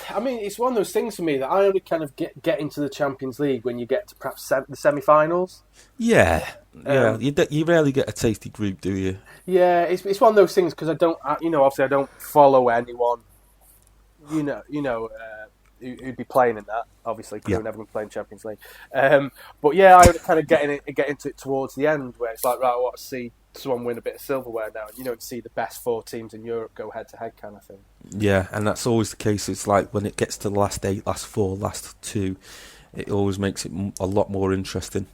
I mean, it's one of those things for me that I only kind of get into the Champions League when you get to perhaps the semi-finals. Yeah. You rarely get a tasty group, do you? Yeah, it's one of those things because obviously I don't follow anyone, who'd be playing in that. Obviously, because we're never going to play in Champions League. But yeah, I would kind of get into it towards the end where it's like, right, I want to see someone win a bit of silverware now, and see the best 4 teams in Europe go head to head, kind of thing. Yeah, and that's always the case. It's like when it gets to the last 8, last 4, last 2, it always makes it a lot more interesting.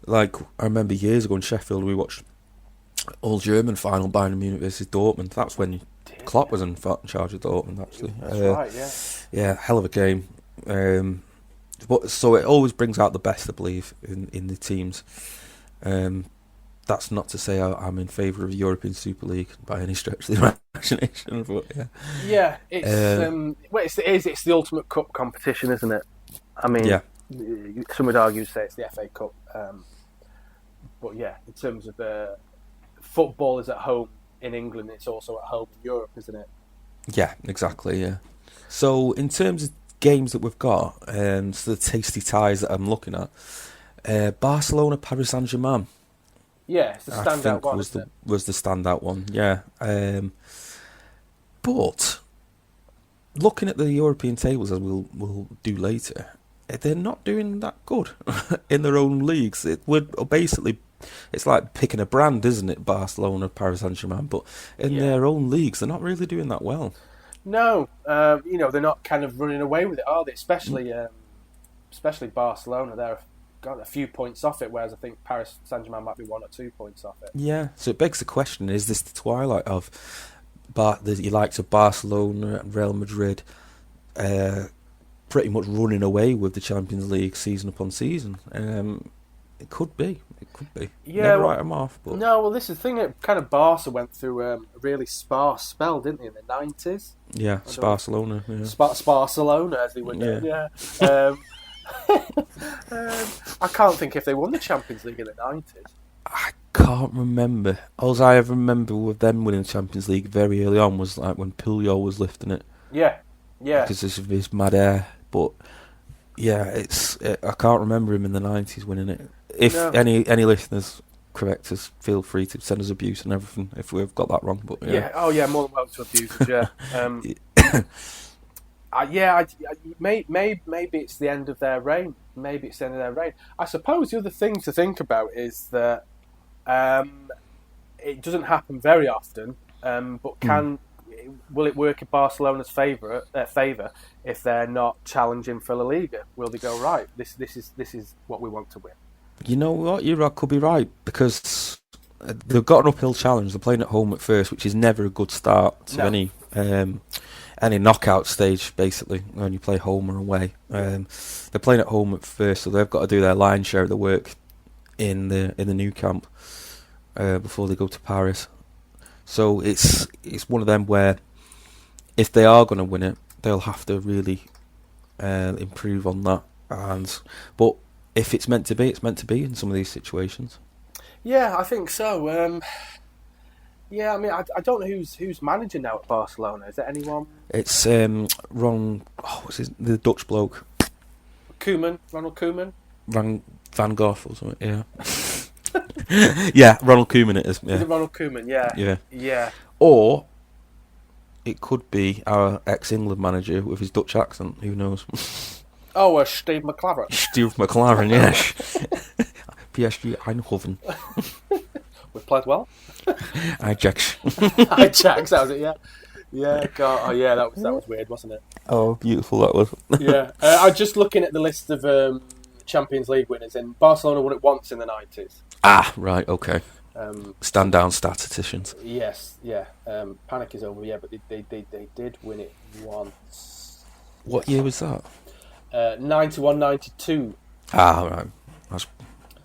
Like I remember years ago in Sheffield, we watched all German final Bayern Munich versus Dortmund. That's when Klopp was in charge of Dortmund, actually. That's right, yeah. Yeah, hell of a game. But so it always brings out the best, I believe, in the teams. That's not to say I'm in favour of European Super League by any stretch of the imagination, but yeah. Yeah, it's the ultimate cup competition, isn't it? I mean, some would argue say it's the FA Cup, but yeah, in terms of football is at home in England, it's also at home in Europe, isn't it? Yeah, exactly. Yeah. So in terms of games that we've got, so the tasty ties that I'm looking at, Barcelona, Paris Saint-Germain. Yeah, it's the standout one. Was the standout one, yeah. But looking at the European tables, as we'll do later, they're not doing that good in their own leagues. It's like picking a brand, isn't it? Barcelona, Paris Saint-Germain, but in their own leagues, they're not really doing that well. No, they're not kind of running away with it, are they? Especially Barcelona, they're got a few points off it, whereas I think Paris Saint-Germain might be 1 or 2 points off it. Yeah, so it begs the question, is this the twilight of the likes of Barcelona and Real Madrid pretty much running away with the Champions League season upon season? It could be. Yeah, never write them off. But no, well, this is the thing. That kind of Barca went through a really sparse spell, didn't they, in the 90s? Yeah, Barcelona. Yeah. Barcelona, as they were known. Yeah. I can't think if they won the Champions League in the 90s. I can't remember. All I ever remember with them winning the Champions League very early on was like when Puyol was lifting it. Yeah. Because of his mad hair. But yeah, I can't remember him in the 90s winning it. If any listeners correct us. Feel free to send us abuse and everything if we've got that wrong. But Yeah. Oh, yeah. More than welcome to abuse us. Yeah. Maybe it's the end of their reign. Maybe it's the end of their reign. I suppose the other thing to think about is that it doesn't happen very often. But will it work in Barcelona's favour if they're not challenging for La Liga? Will they go, right? This is what we want to win. You know what? You could be right, because they've got an uphill challenge. They're playing at home at first, which is never a good start to any knockout stage, basically, when you play home or away. They're playing at home at first, so they've got to do their lion's share of the work in the new camp before they go to Paris. So it's one of them where if they are going to win it, they'll have to really improve on that. But if it's meant to be, it's meant to be in some of these situations. Yeah, I think so. Yeah, I mean, I don't know who's managing now at Barcelona. Is there anyone? It's what's the Dutch bloke? Ronald Koeman? Van Gogh or something, yeah. Yeah, Ronald Koeman it is. Yeah. Is it Ronald Koeman? Yeah. Yeah. Or it could be our ex-England manager with his Dutch accent. Who knows? Oh, Steve McClaren. Steve McClaren, yes. PSG Eindhoven. We played well. Ajax. Ajax, that was it. Yeah. Yeah. God. Oh, yeah. That was weird, wasn't it? Oh, beautiful that was. Yeah. I was just looking at the list of Champions League winners, and Barcelona won it once in the 90s. Ah, right. Okay. Stand down statisticians. Yes. Yeah. Panic is over. Yeah, but they did win it once. What year was that? 91-92. Ah, right. That's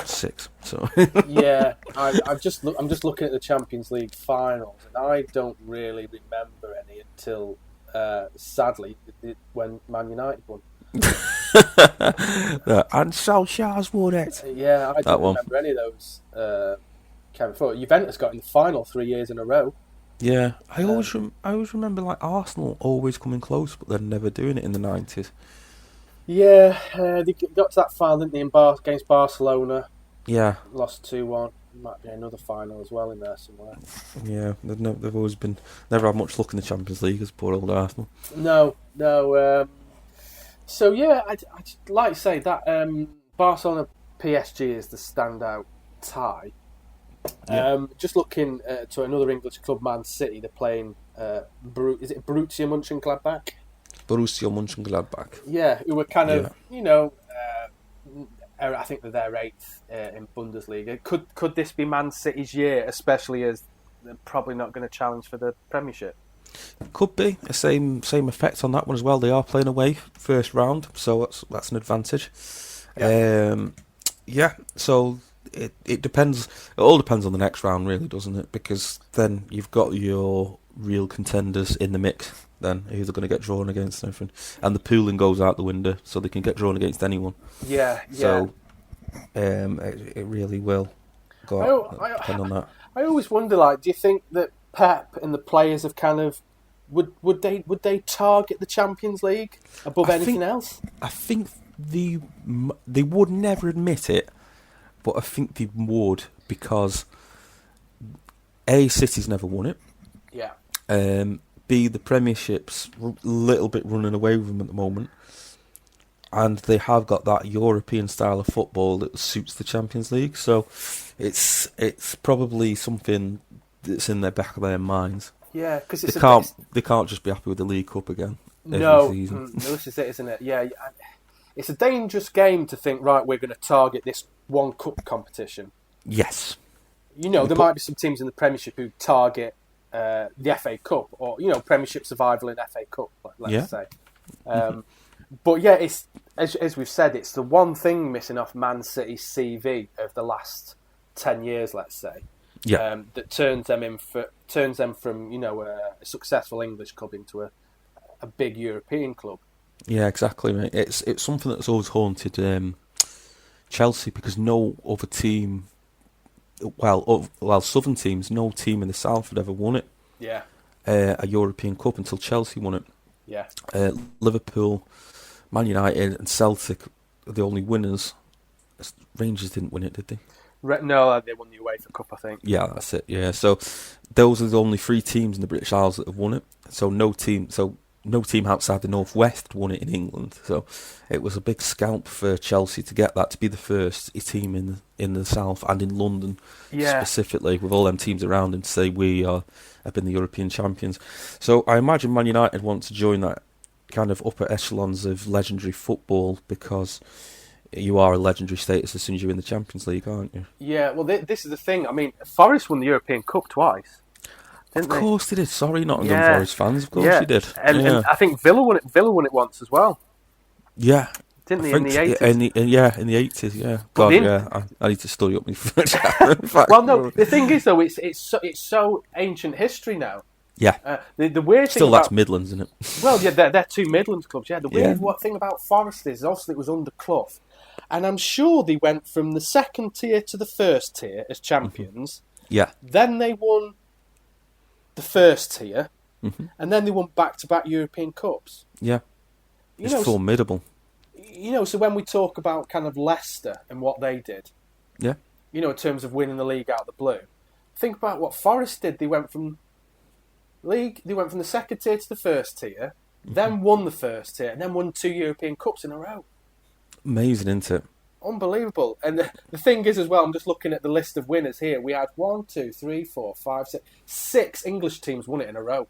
6. So. Yeah, I'm just looking at the Champions League finals, and I don't really remember any until sadly when Man United won. And Solskjaer's won it. Yeah, I don't remember any of those. Came before. Juventus got in the final 3 years in a row. Yeah, I always remember like Arsenal always coming close, but then never doing it in the 90s. Yeah, they got to that final, didn't they, against Barcelona? Yeah. Lost 2-1. Might be another final as well in there somewhere. Yeah, they've always been never had much luck in the Champions League as poor old Arsenal. No. So yeah, I'd like to say that Barcelona PSG is the standout tie. Yeah. Just looking to another English club, Man City, they're playing. Is it Borussia Mönchengladbach? Borussia Mönchengladbach. Yeah, who were kind of, I think they're their 8th in Bundesliga. Could this be Man City's year, especially as they're probably not going to challenge for the Premiership? Could be. The same effect on that one as well. They are playing away first round, so that's an advantage. Yeah. So it depends. It all depends on the next round, really, doesn't it? Because then you've got your real contenders in the mix. Then who they're going to get drawn against and everything, and the pooling goes out the window, so they can get drawn against anyone. Yeah. So it really will depend on that. I always wonder, do you think that Pep and the players have kind of would they target the Champions League above anything else? I think they would never admit it, but I think they would, because A, City's never won it. Yeah. B, the Premiership's a little bit running away with them at the moment, and they have got that European style of football that suits the Champions League. So it's probably something that's in the back of their minds. Yeah, because they can't just be happy with the League Cup again every season. No, this is it, isn't it? Yeah, it's a dangerous game to think, right, we're going to target this one cup competition. Yes. There might be some teams in the Premiership who target the FA Cup, or Premiership survival in FA Cup, let's say. But yeah, it's as we've said, it's the one thing missing off Man City's CV of the last 10 years, let's say. Yeah. That turns them from a successful English club into a big European club. Yeah, exactly, mate. It's something that's always haunted Chelsea, because no other team. Well, southern teams, no team in the south had ever won it. Yeah. A European Cup until Chelsea won it. Yeah. Liverpool, Man United, and Celtic are the only winners. Rangers didn't win it, did they? No, they won the UEFA Cup, I think. Yeah, that's it. Yeah, so those are the only 3 teams in the British Isles that have won it. So no team outside the Northwest won it in England. So it was a big scalp for Chelsea to get that, to be the first team in the South and in London specifically, with all them teams around, and to say we have been the European champions. So I imagine Man United want to join that kind of upper echelons of legendary football, because you are a legendary status as soon as you're in the Champions League, aren't you? Yeah, well, this is the thing. I mean, Forest won the European Cup twice, didn't they? Of course they did. Sorry, Nottingham Forest fans. Of course you did. And I think Villa won it once as well. Yeah. Didn't they, in the 80s? In the 80s, yeah. God, yeah. I need to study up my French. Well, no, the thing is, though, it's so ancient history now. Yeah. The weird Still, thing that's about, Midlands, isn't it? Well, yeah, they're 2 Midlands clubs, yeah. The weird thing about Forest is, obviously, it was under Clough. And I'm sure they went from the 2nd tier to the 1st tier as champions. Mm-hmm. Yeah. Then they won the 1st tier. Mm-hmm. And then they won back-to-back European Cups. Yeah. It's formidable. So when we talk about kind of Leicester and what they did, yeah, in terms of winning the league out of the blue, think about what Forest did. They went from the 2nd tier to the 1st tier, then won the 1st tier, and then won 2 European Cups in a row. Amazing, isn't it? Unbelievable. And the thing is, as well, I'm just looking at the list of winners here. We had 1, 2, 3, 4, 5, 6 English teams won it in a row.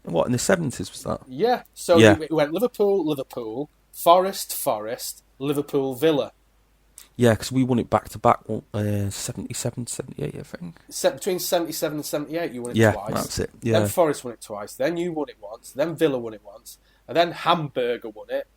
What, in the 70s was that? Yeah. So it went Liverpool, Forest, Liverpool, Villa. Yeah, because we won it back to back, 77, 78, I think. Between 77 and 78, you won it twice. Yeah, that's it. Yeah. Then Forest won it twice. Then you won it once. Then Villa won it once. And then Hamburger won it.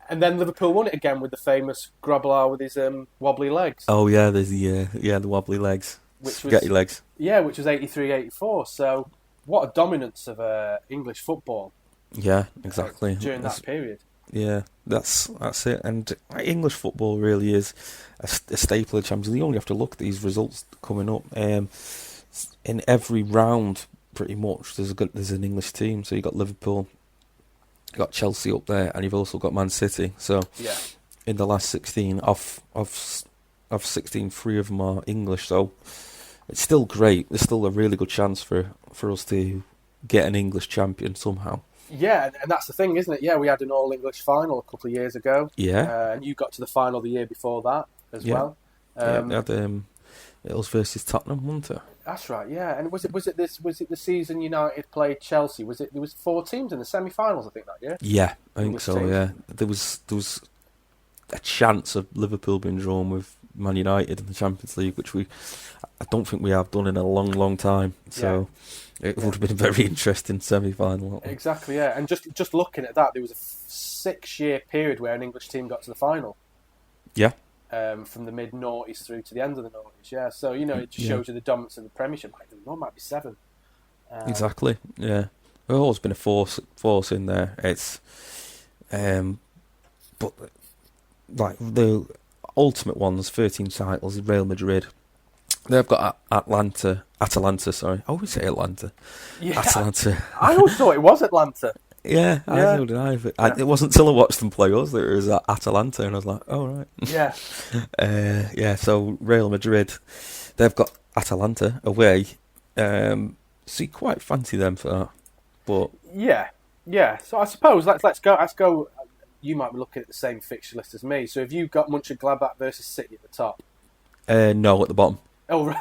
And then Liverpool won it again with the famous Grobbelaar with his wobbly legs. Oh, yeah, there's the wobbly legs. Spaghetti legs. Yeah, which was 83-84. So what a dominance of English football. Yeah, exactly. During that period. Yeah, that's it. And English football really is a staple of the Champions League. You only have to look at these results coming up. In every round, pretty much, there's an English team. So you've got Liverpool, you've got Chelsea up there, and you've also got Man City. So in the last 16, of 16, 3 of them are English. So it's still great. There's still a really good chance for us to get an English champion somehow. Yeah, and that's the thing, isn't it? Yeah, we had an all-English final a couple of years ago. Yeah. And you got to the final the year before that as well. They had it was versus Tottenham, wasn't it? That's right, yeah. And was it the season United played Chelsea? There was 4 teams in the semi-finals, I think, that year? Yeah, I think so, yeah. There was a chance of Liverpool being drawn with Man United in the Champions League, which I don't think we have done in a long, long time. So it would have been a very interesting semi-final. Exactly, yeah. And just looking at that, there was a 6-year period where an English team got to the final. Yeah. From the mid-noughties through to the end of the noughties, yeah. So, it just shows you the dominance of the Premiership. Might be 7. Exactly, yeah. There's always been a force in there. It's, but like the ultimate ones, 13 titles, Real Madrid. They've got Atalanta. Sorry, I always say Atlanta. Yeah, Atalanta. I always thought it was Atlanta. Yeah, I know, didn't I? It wasn't until I watched them play us that it was Atalanta, and I was like, oh, right. Yeah. So Real Madrid, they've got Atalanta away. So you quite fancy them for that. But yeah. So I suppose let's go. You might be looking at the same fixture list as me. So have you got Mönchengladbach versus City at the top? No, at the bottom. Oh, right.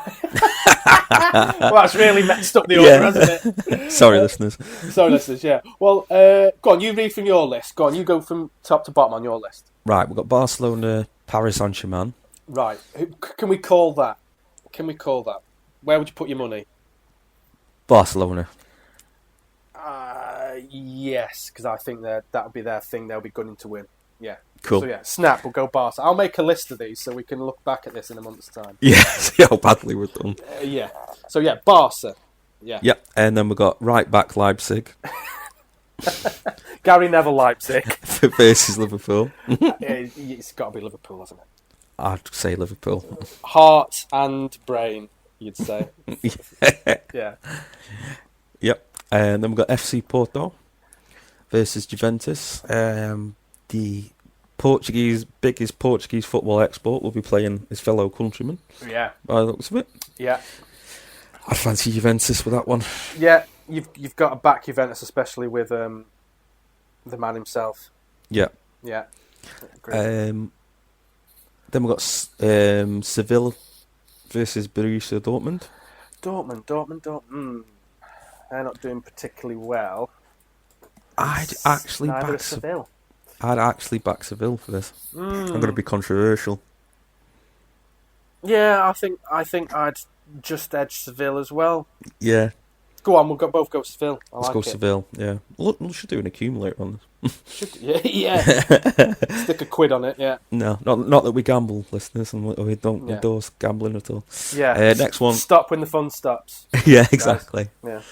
Well, that's really messed up the order, hasn't it? Sorry, listeners. Yeah. Well, go on, you read from your list. Go on, you go from top to bottom on your list. Right, we've got Barcelona, Paris Saint-Germain. Right. Can we call that? Where would you put your money? Barcelona. Yes, because I think that would be their thing. They'll be gunning to win. Yeah. Cool. So yeah, snap, we'll go Barca. I'll make a list of these so we can look back at this in a month's time. Yeah, see how badly we're done. Yeah. So yeah, Barca. Yeah. Yeah, and then we've got right back Leipzig. Gary Neville Leipzig. Versus Liverpool. It's got to be Liverpool, hasn't it? I'd say Liverpool. Heart and brain, you'd say. Yeah. Yep. And then we've got FC Porto versus Juventus. The biggest Portuguese football export will be playing his fellow countryman. Yeah. By the looks of it. Yeah. I fancy Juventus with that one. Yeah, you've got to back Juventus, especially with the man himself. Yeah. Yeah. Then we've got Seville versus Borussia Dortmund. Dortmund. They're not doing particularly well. I'd actually back Seville. I'd actually back Seville for this. I'm going to be controversial. Yeah, I think I'd just edge Seville as well. Yeah. Go on, both go Seville. Let's go Seville. Yeah. Look, we should do an accumulator on this. Yeah. Stick a quid on it. Yeah. No, not that we gamble, listeners, and we don't endorse gambling at all. Yeah. Next one. Stop when the fun stops. Yeah, exactly. Guys. Yeah.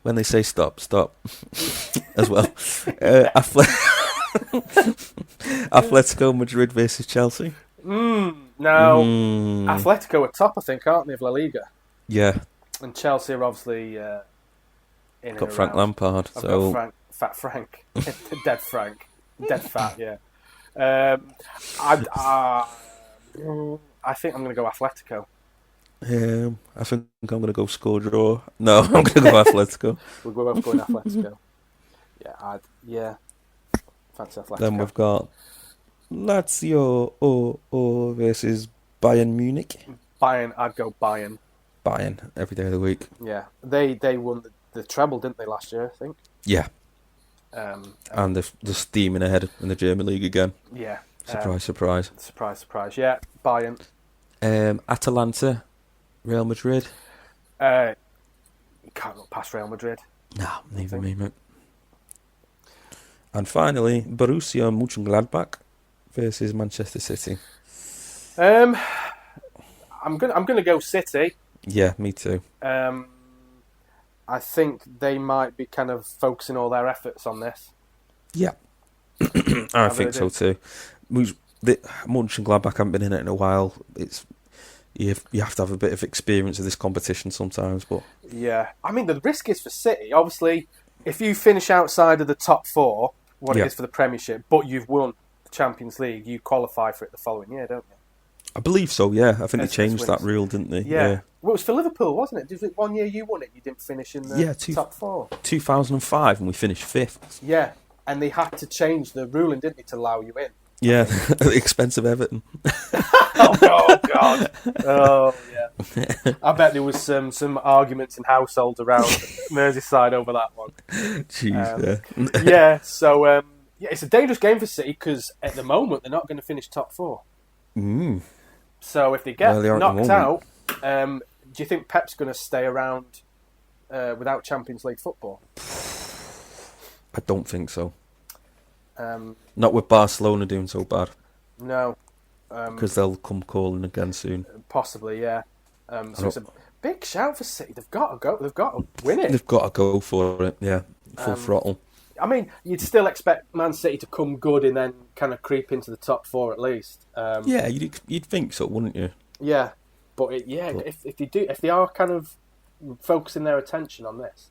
When they say stop as well. Atletico Madrid versus Chelsea. Atletico are top, I think, aren't they, of La Liga? Yeah. And Chelsea are obviously in got Frank Lampard. I've got Fat Frank. Dead Frank. Dead Fat, yeah. I think I'm going to go Atletico. I think I'm going to go score draw. No, I'm going to go Atletico. We're both going Atletico. Fancy Atletico. Then we've got Lazio versus Bayern Munich. Bayern, I'd go Bayern. Bayern, every day of the week. Yeah. They won the treble, didn't they, last year, I think? Yeah. And they're steaming ahead in the German league again. Yeah. Surprise, surprise. Surprise, surprise. Yeah, Bayern. Atalanta, Real Madrid. Can't look past Real Madrid. No, neither me, mate. And finally, Borussia Mönchengladbach versus Manchester City. I'm gonna go City. Yeah, me too. I think they might be kind of focusing all their efforts on this. Yeah, I think so too. Mönchengladbach haven't been in it in a while. You have to have a bit of experience of this competition sometimes, but yeah, I mean the risk is for City. Obviously, if you finish outside of the top four, what it is for the Premiership, but you've won the Champions League, you qualify for it the following year, don't you? I believe so. Yeah, I think they changed that rule, didn't they? Yeah. Well, it was for Liverpool, wasn't it? Was it 1 year you won it? You didn't finish in the top four. 2005, and we finished fifth. Yeah, and they had to change the ruling, didn't they, to allow you in? Yeah, at the expense of Everton. Oh God! Oh yeah. I bet there was some arguments in households around Merseyside over that one. Jeez, yeah. So it's a dangerous game for City because at the moment they're not going to finish top four. So if they get knocked out, do you think Pep's going to stay around without Champions League football? I don't think so. Not with Barcelona doing so bad. No. Because they'll come calling again soon. Possibly, yeah. So it's a big shout for City. They've got to go. They've got to win it. They've got to go for it, yeah. Full throttle. I mean, you'd still expect Man City to come good and then kind of creep into the top four at least. Yeah, you'd think so, wouldn't you? Yeah, but if they are kind of focusing their attention on this.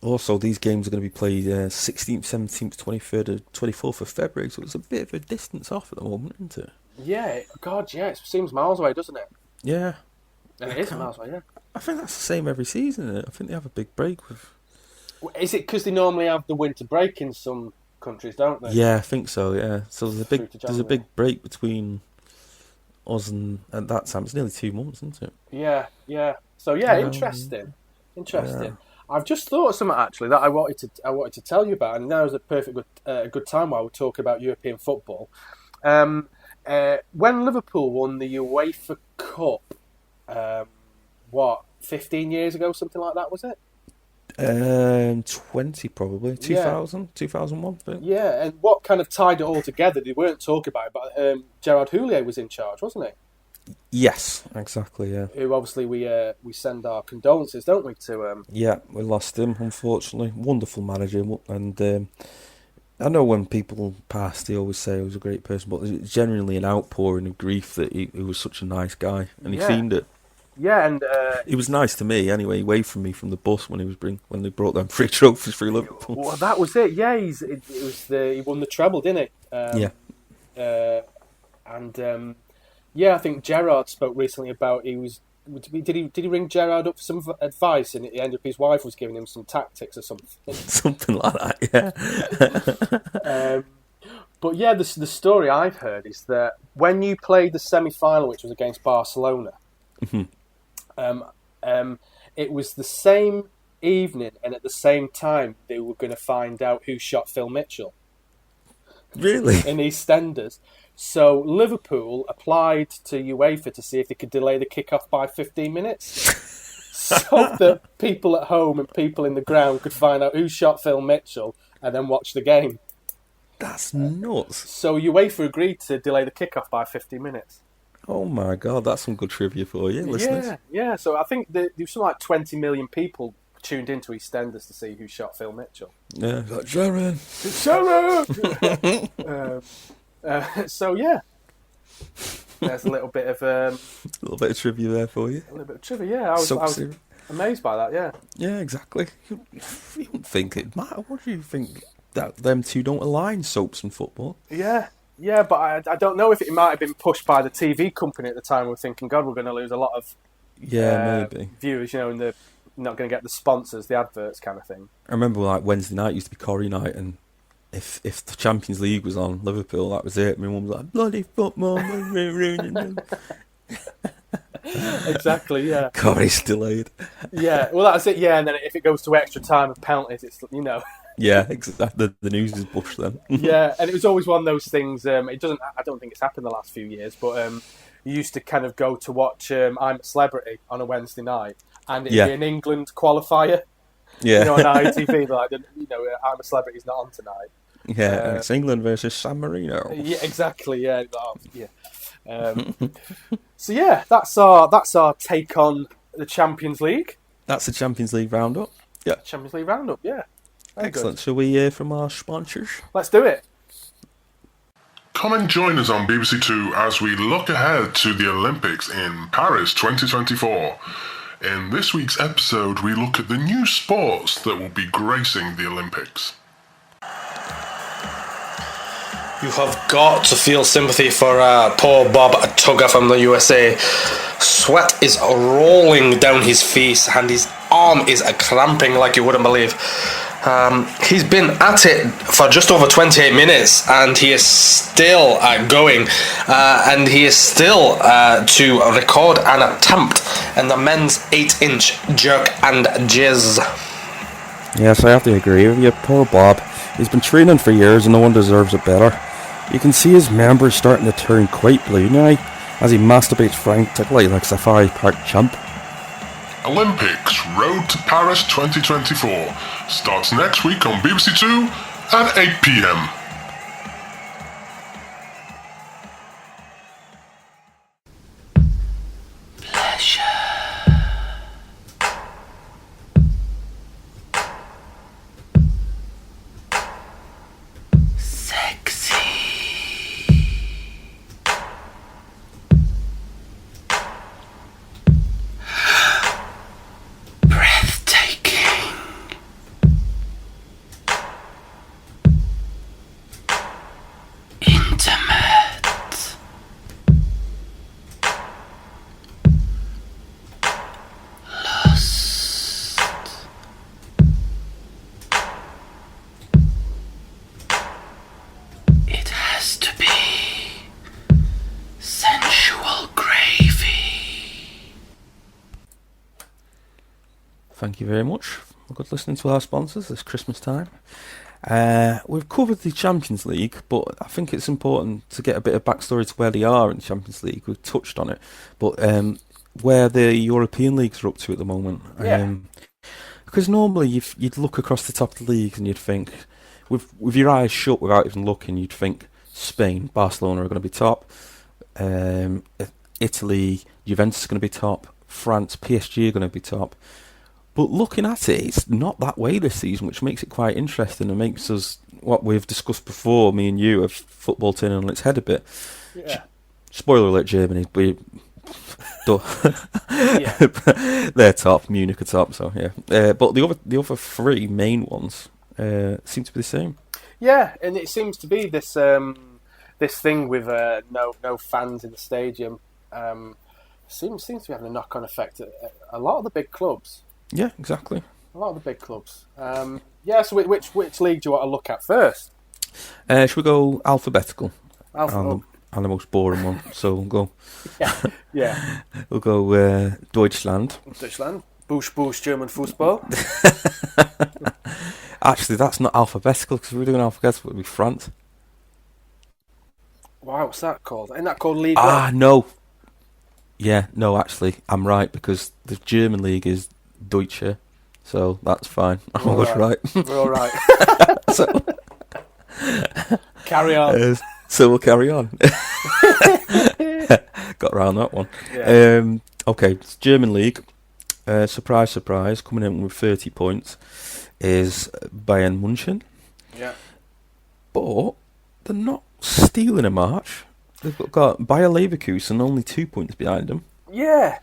Also, these games are going to be played 16th, 17th, 23rd, and 24th of February, so it's a bit of a distance off at the moment, isn't it? Yeah, God, yeah, it seems miles away, doesn't it? Yeah. And it is miles away, yeah. I think that's the same every season, isn't it? I think they have a big break with... Is it because they normally have the winter break in some countries, don't they? Yeah, I think so, yeah. So there's a big break between us and at that time. It's nearly 2 months, isn't it? Yeah. So, yeah, interesting. Yeah. I've just thought of something actually that I wanted to tell you about, and now is a perfect good time while we're talking about European football. When Liverpool won the UEFA Cup, 15 years ago, something like that, was it? 20 probably. 2000, 2001. I think. Yeah, and what kind of tied it all together? They weren't talking about it, but Gerard Houllier was in charge, wasn't he? Yes, exactly. Yeah. Who obviously we send our condolences, don't we, to? Yeah, we lost him unfortunately. Wonderful manager, and I know when people pass, they always say he was a great person, but there's genuinely an outpouring of grief that he was such a nice guy, and he seemed it. Yeah, and He was nice to me anyway. He waved from me from the bus when they brought them 3 trophies through Liverpool. well, that was it. Yeah, he won the treble, didn't he? Yeah. Yeah, I think Gerrard spoke recently about did he ring Gerrard up for some advice, and at the end up his wife was giving him some tactics or something. Something like that, yeah. But yeah, the story I've heard is that when you played the semi-final, which was against Barcelona, it was the same evening and at the same time they were going to find out who shot Phil Mitchell. Really? In EastEnders. So Liverpool applied to UEFA to see if they could delay the kickoff by 15 minutes, so that people at home and people in the ground could find out who shot Phil Mitchell and then watch the game. That's nuts. So UEFA agreed to delay the kickoff by 15 minutes. Oh my God, that's some good trivia for you, listeners. Yeah. So I think there was something like 20 million people tuned into EastEnders to see who shot Phil Mitchell. Yeah, like Sharon. So yeah, there's a little bit of a little bit of trivia there for you. A little bit of trivia, yeah. I was amazed by that, yeah. Yeah, exactly. You wouldn't think it'd matter. What do you think that them two don't align, soaps and football? Yeah, but I don't know if it might have been pushed by the TV company at the time. We're thinking, God, we're going to lose a lot of maybe viewers, and they're not going to get the sponsors, the adverts kind of thing. I remember like Wednesday night used to be Corrie night, and if the Champions League was on Liverpool, that was it. My mum was like, bloody football, ruining them. Exactly, yeah. Corrie's delayed. Yeah, well that's it, yeah, and then if it goes to extra time and penalties, it's, Yeah, exactly. The news is bush then. Yeah, and it was always one of those things, I don't think it's happened the last few years, but you used to kind of go to watch I'm a Celebrity on a Wednesday night, and it'd be an England qualifier. Yeah. On ITV, they're like, I'm a Celebrity's not on tonight. Yeah, and it's England versus San Marino. Yeah, exactly. Yeah, so yeah, that's our take on the Champions League. That's the Champions League roundup. Yeah, Champions League roundup. Yeah, very excellent. Good. Shall we hear from our sponsors? Let's do it. Come and join us on BBC Two as we look ahead to the Olympics in Paris 2024. In this week's episode, we look at the new sports that will be gracing the Olympics. You have got to feel sympathy for poor Bob Tugger from the USA. Sweat is rolling down his face and his arm is cramping like you wouldn't believe. He's been at it for just over 28 minutes and he is still going, and he is still to record an attempt in the men's 8-inch jerk and jizz. Yes, I have to agree with you. Poor Bob. He's been training for years and no one deserves it better. You can see his members starting to turn quite blue now as he masturbates frantically like Safari Park chump. Olympics Road to Paris 2024 starts next week on BBC Two at 8 p.m. Thank you very much for good listening to our sponsors this Christmas time. We've covered the Champions League, but I think it's important to get a bit of backstory to where they are in the Champions League. We've touched on it, but where the European leagues are up to at the moment. Because normally you'd look across the top of the leagues and you'd think, with your eyes shut without even looking, you'd think Spain, Barcelona are going to be top. Italy, Juventus are going to be top. France, PSG are going to be top. But looking at it, it's not that way this season, which makes it quite interesting and makes us, what we've discussed before, me and you, of football turning on its head a bit. Yeah. Spoiler alert, Germany, we Yeah. They're top. Munich are top. So yeah. But the other three main ones seem to be the same. Yeah, and it seems to be this this thing with no fans in the stadium. Seems to be having a knock-on effect at a lot of the big clubs. Yeah, exactly. A lot of the big clubs. Yeah. So which league do you want to look at first? Should we go alphabetical? Alpha. And the most boring one. So we'll go. Yeah. We'll go Deutschland. Deutschland. Bush, German football. Actually, that's not alphabetical because if we were doing alphabetical, it would be France. Wow, what's that called? Isn't that called Liga? No. Yeah, no, actually, I'm right because the German league is Deutsche, so that's fine. I was right. We're all right. So, Carry on. so we'll carry on. Got around that one. Yeah. Okay, it's German league. Surprise, surprise, coming in with 30 points is Bayern Munchen. Yeah. But they're not stealing a march. They've got Bayer Leverkusen only 2 points behind them. Yeah.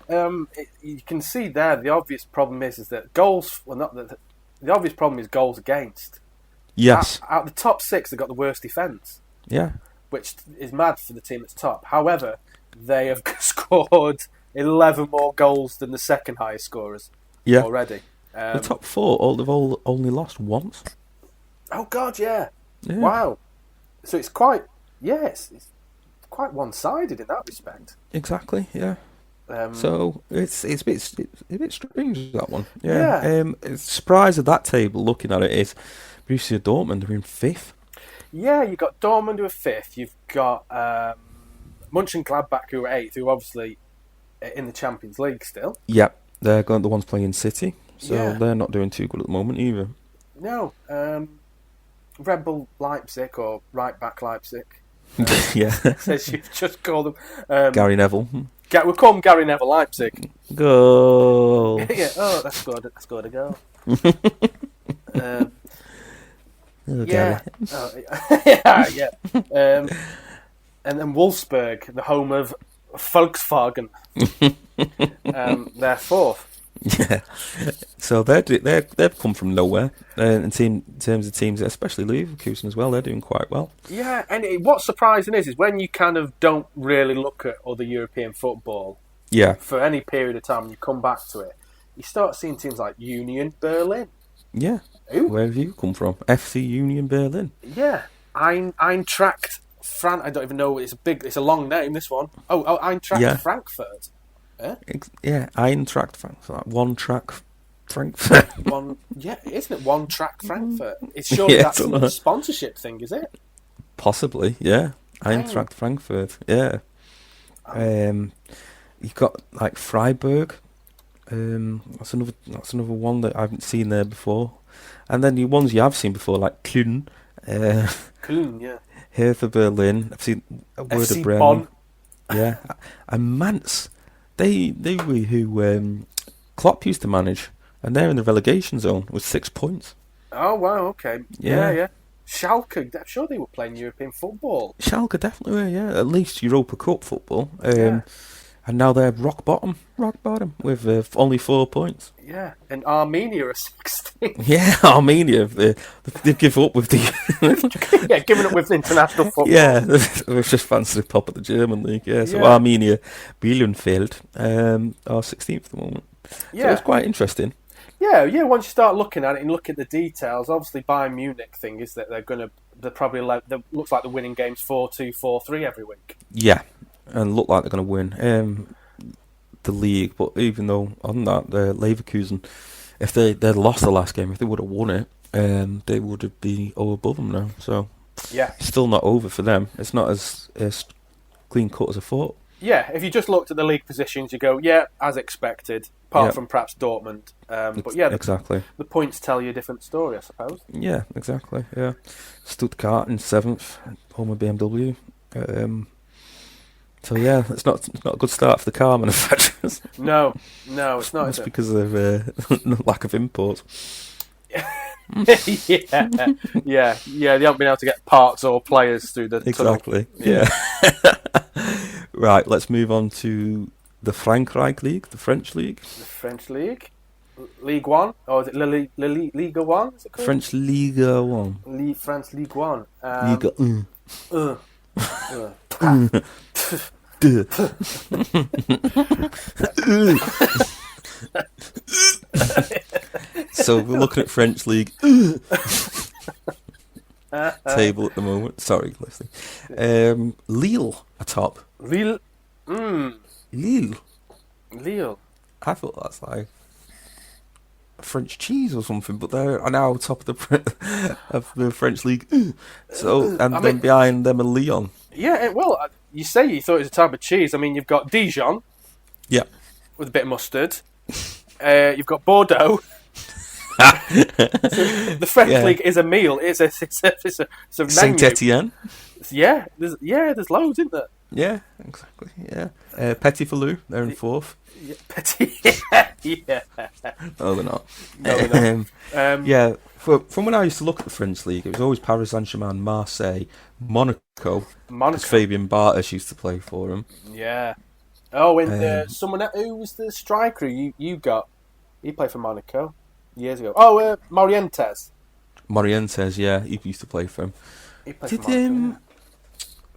You can see there the obvious problem is that goals. Well, not that the obvious problem is goals against. Yes. Out the top six, they've got the worst defence. Yeah. Which is mad for the team that's top. However, they have scored 11 more goals than the second highest scorers already. The top four, they've all only lost once. Oh God, yeah. Wow. So it's quite, it's quite one-sided in that respect. Exactly, yeah. So it's a bit strange, that one. Yeah. Surprise of that table, looking at it, is Borussia Dortmund are in fifth. Yeah, you've got Dortmund who are fifth. You've got Mönchengladbach who are eighth, who are obviously in the Champions League still. Yep, they're the ones playing City, so they're not doing too good at the moment either. No, Red Bull Leipzig or right back Leipzig. Yeah, Says you've just called them Gary Neville. We'll call him Gary Neville Leipzig. Go. Yeah. Oh, that's good. That's good to go. Gary. Yeah. And then Wolfsburg, the home of Volkswagen, they're fourth. Yeah, so they've come from nowhere. In terms of teams, especially Leverkusen as well, they're doing quite well. Yeah, and what's surprising is when you kind of don't really look at other European football. Yeah. For any period of time, and you come back to it, you start seeing teams like Union Berlin. Yeah. Who? Where have you come from? FC Union Berlin. Yeah, Eintracht I don't even know. It's a long name. This one. Oh, Eintracht Frankfurt. Yeah, Eintracht Frankfurt. Like one track Frankfurt. Isn't it one track Frankfurt? It's surely that's a sponsorship thing, is it? Possibly, yeah. Eintracht Frankfurt, yeah. You've got like Freiburg. That's another one that I haven't seen there before. And then the ones you have seen before, like Köln. Köln, yeah. Hertha Berlin. I've seen a word FC of Bremen. Bonn. Yeah, and Mainz. They were who Klopp used to manage, and they're in the relegation zone with 6 points. Oh wow, okay, yeah. Schalke, I'm sure they were playing European football. Schalke definitely were, yeah. At least Europa Cup football. And now they're rock bottom with only 4 points. Yeah, and Armenia are 16. Yeah, Armenia, they've given up with the... giving up with international football. Yeah, they've just fancied a pop at the German league, yeah. So Armenia, Bielefeld, are 16th at the moment. Yeah. So it's quite interesting. Yeah, once you start looking at it and look at the details, obviously Bayern Munich thing is that they're probably looks like they're winning games 4-2, 4-3 every week. Yeah, and look like they're going to win the league. But even though on that, Leverkusen, if they'd lost the last game, if they would have won it, they would have been above them now. So still not over for them. It's not as clean cut as I thought. Yeah, if you just looked at the league positions, you go, as expected, apart from perhaps Dortmund. But exactly. The points tell you a different story, I suppose. Yeah, exactly. Yeah, Stuttgart in 7th, home of BMW. So it's not a good start for the car manufacturers. No, it's not. It's because of lack of imports. Yeah. They haven't been able to get parts or players through the tunnel. Yeah. Right, let's move on to the Frankreich League, the French League. The French League. League One? Or is it Liga One? Is it called? French Liga 1. France League One. Liga 1. So we're looking at French League table at the moment. Sorry, listening. Lille atop. Lille. Lille. Lille. I thought that's like French cheese or something, but they're now top of the French League. So then behind them are Lyon. Yeah, well, you say you thought it was a type of cheese. I mean, you've got Dijon. Yeah. With a bit of mustard. You've got Bordeaux. The French League is a meal. It's a menu. Saint Etienne. Yeah, there's loads, isn't there? Yeah, exactly. Yeah. Petit Falou, they're in fourth. Yeah, Petit. Yeah. No, they're not. No, they're not. Yeah, from when I used to look at the French League, it was always Paris Saint-Germain, Marseille, Monaco. Because Fabian Barthez used to play for them. Yeah. Oh, and someone who was the striker you got? He played for Monaco years ago. Oh, Morientes. Morientes, yeah, he used to play for him. He played for Monaco.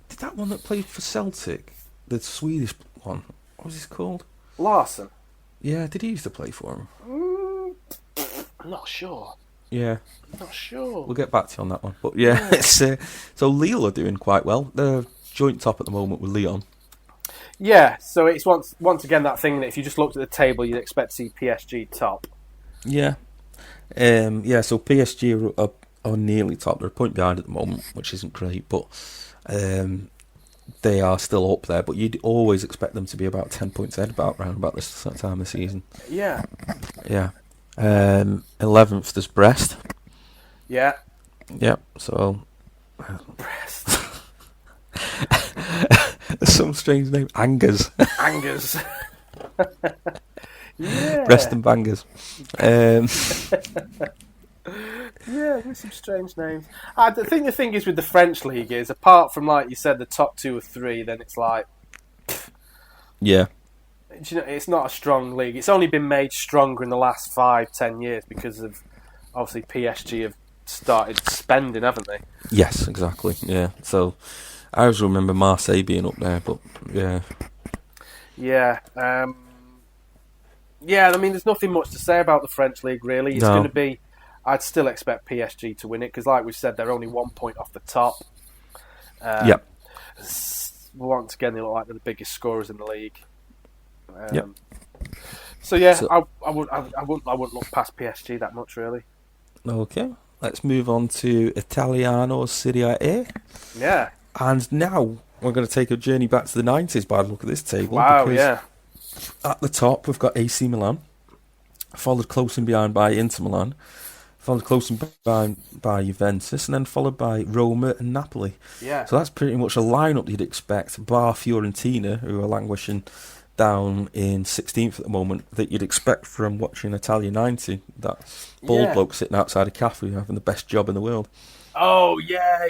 Did that one that played for Celtic, the Swedish one, what was he called? Larson. Yeah, did he used to play for him? I'm not sure. Yeah. I'm not sure. We'll get back to you on that one. But yeah, it's, so Lille are doing quite well. They're joint top at the moment with Lyon. Yeah, so it's once again that thing that if you just looked at the table, you'd expect to see PSG top. Yeah. So PSG are nearly top. They're a point behind at the moment, which isn't great, but they are still up there. But you'd always expect them to be about 10 points ahead around about this time of the season. Yeah. Yeah. 11th, there's Brest. Yeah. Yeah, so... Brest. Some strange name. Angers. Angers. Yeah. Brest and Bangers. Yeah, there's some strange names. The thing is with the French league is, apart from, like you said, the top 2 or 3, then it's like... Yeah. You know, it's not a strong league. It's only been made stronger in the last 5-10 years because of, obviously, PSG have started spending, haven't they? Yes, exactly, yeah. So, I always remember Marseille being up there, but, yeah. Yeah. Yeah, I mean, there's nothing much to say about the French league, really. It's going to be... I'd still expect PSG to win it, because like we said, they're only 1 point off the top. Yep. Once again, they look like they're the biggest scorers in the league. Yep. So yeah, I wouldn't look past PSG that much, really. Okay, let's move on to Italiano Serie A. Yeah. And now we're going to take a journey back to the 90s by the look at this table. Wow, because yeah. at the top, we've got AC Milan, followed close in behind by Inter Milan, followed close in behind by Juventus, and then followed by Roma and Napoli. Yeah. So that's pretty much a lineup you'd expect, bar Fiorentina, who are languishing down in 16th at the moment, that you'd expect from watching Italia 90. That bald bloke sitting outside a cafe having the best job in the world. Oh yeah,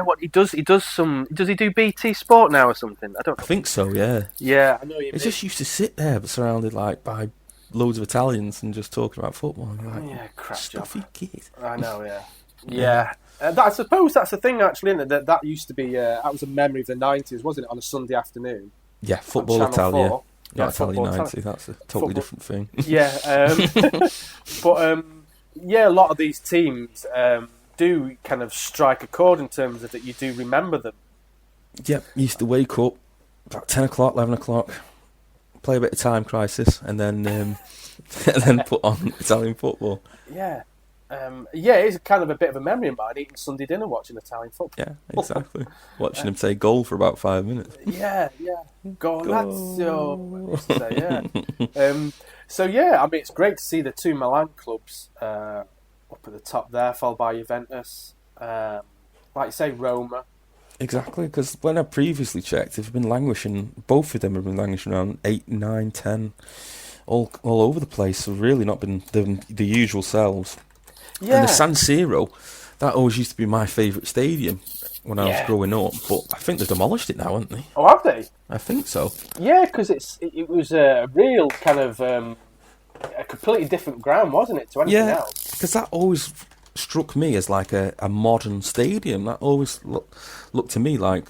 What he does Does he do BT Sport now or something? I think so. Yeah. Yeah, I know you. He just used to sit there, surrounded by loads of Italians and just talking about football. And yeah, crap stuffy job. kid. I know. Yeah. Yeah. I suppose that's the thing, actually, isn't it? That used to be that was a memory of the 90s, wasn't it? On a Sunday afternoon. Yeah, Football Italia. 4. Not Italia 90. That's a totally different thing. Yeah, but a lot of these teams do kind of strike a chord in terms of that you do remember them. Yep, used to wake up about 10 o'clock, 11 o'clock, play a bit of Time Crisis, and then put on Italian football. Yeah. It's kind of a bit of a memory of mine, eating Sunday dinner watching Italian football. Yeah, exactly. Watching him say goal for about 5 minutes. Yeah. Go Lazio. Yeah. I mean, it's great to see the two Milan clubs up at the top there, followed by Juventus. Like you say, Roma. Exactly, because when I previously checked, they've been languishing, both of them have been languishing around 8, 9, 10, all over the place. So really not been the usual selves. Yeah. And the San Siro, That always used to be my favourite stadium when I was growing up, but I think they've demolished it now, haven't they? Oh, have they? I think so. Yeah, because it was a real kind of a completely different ground, wasn't it, to anything else? Because that always struck me as like a modern stadium. That always looked to me like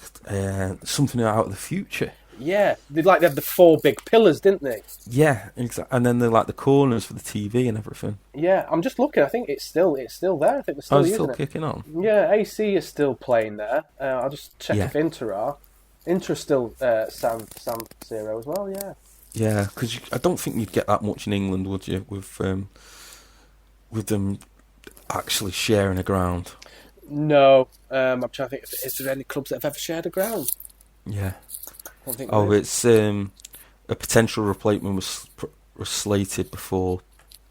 something out of the future. Yeah, they had the 4 big pillars, didn't they? Yeah, exactly. And then they're like the corners for the TV and everything. Yeah, I'm just looking. I think it's still there. I think they're still using still it. kicking on. Yeah, AC is still playing there. I'll just check if Inter are. Inter's still San Siro as well. Yeah. Yeah, because I don't think you'd get that much in England, would you? With them actually sharing a ground. No, I'm trying to think. Is there any clubs that have ever shared a ground? Yeah. I don't think It's a potential replacement was slated before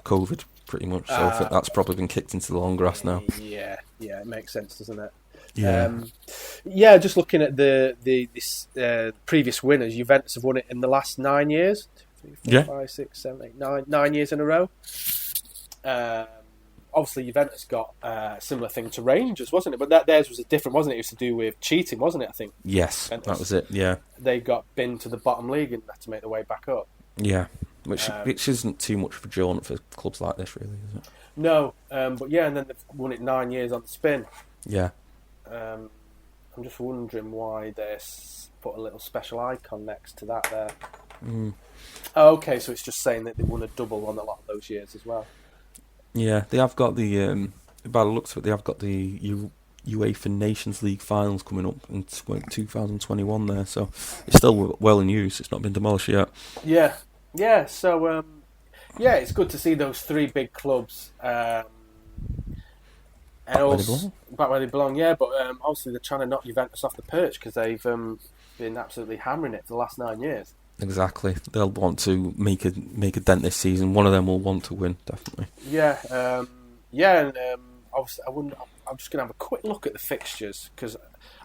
COVID, pretty much. So I think that's probably been kicked into the long grass now. Yeah, it makes sense, doesn't it? Yeah. Just looking at the previous winners, Juventus have won it in the last 9 years. 2, 3, 4, 5, 6, 7, 8, 9. 9 years in a row. Obviously, Juventus got a similar thing to Rangers, wasn't it? But theirs was different, wasn't it? It was to do with cheating, wasn't it? I think. Yes, Juventus. that was it. Yeah. They got binned to the bottom league and had to make their way back up. Yeah, which isn't too much for jaunt for clubs like this, really, is it? No, but yeah, and then they've won it 9 years on the spin. Yeah. I'm just wondering why they put a little special icon next to that there. Oh, okay, so it's just saying that they won a double on a lot of those years as well. Yeah, they have got the by the looks of it, they have got the UEFA Nations League finals coming up in 2021 there, so it's still well in use. It's not been demolished yet. Yeah. So it's good to see those 3 big clubs back where they belong. Yeah, but obviously they're trying to knock Juventus off the perch because they've been absolutely hammering it for the last 9 years. Exactly. They'll want to make a dent this season. One of them will want to win, definitely. Yeah, and obviously I'm just going to have a quick look at the fixtures because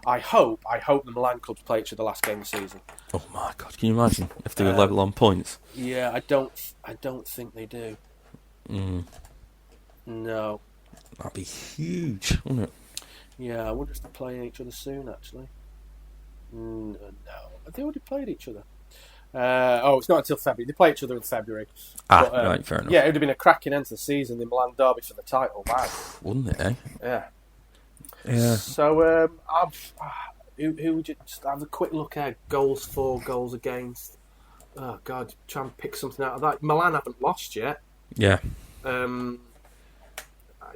I hope the Milan clubs play each other last game of the season. Oh my God! Can you imagine if they were level on points? Yeah, I don't think they do. No. That'd be huge, wouldn't it? Yeah, I wonder if they're playing each other soon. Actually, no. Have they already played each other? It's not until February. They play each other in February. Right, fair enough. Yeah, it would have been a cracking end to the season, the Milan derby for the title. Wow. Wouldn't it, eh? Yeah. Yeah. So, who would you just have a quick look at? Goals for, goals against. Oh, God, try and pick something out of that. Milan haven't lost yet. Yeah.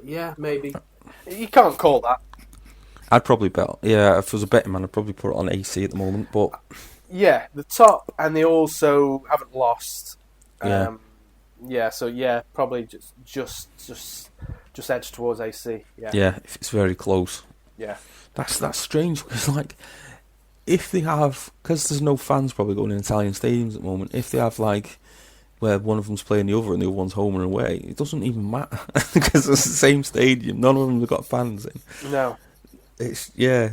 Yeah, maybe. You can't call that. I'd probably bet. Yeah, if I was a betting man, I'd probably put it on AC at the moment, but... Yeah, the top, and they also haven't lost. Yeah. Probably just edge towards AC. Yeah, if it's very close. Yeah, that's strange because if they have, because there's no fans probably going in Italian stadiums at the moment. If they have where one of them's playing the other and the other one's home and away, it doesn't even matter because it's the same stadium. None of them have got fans in. No,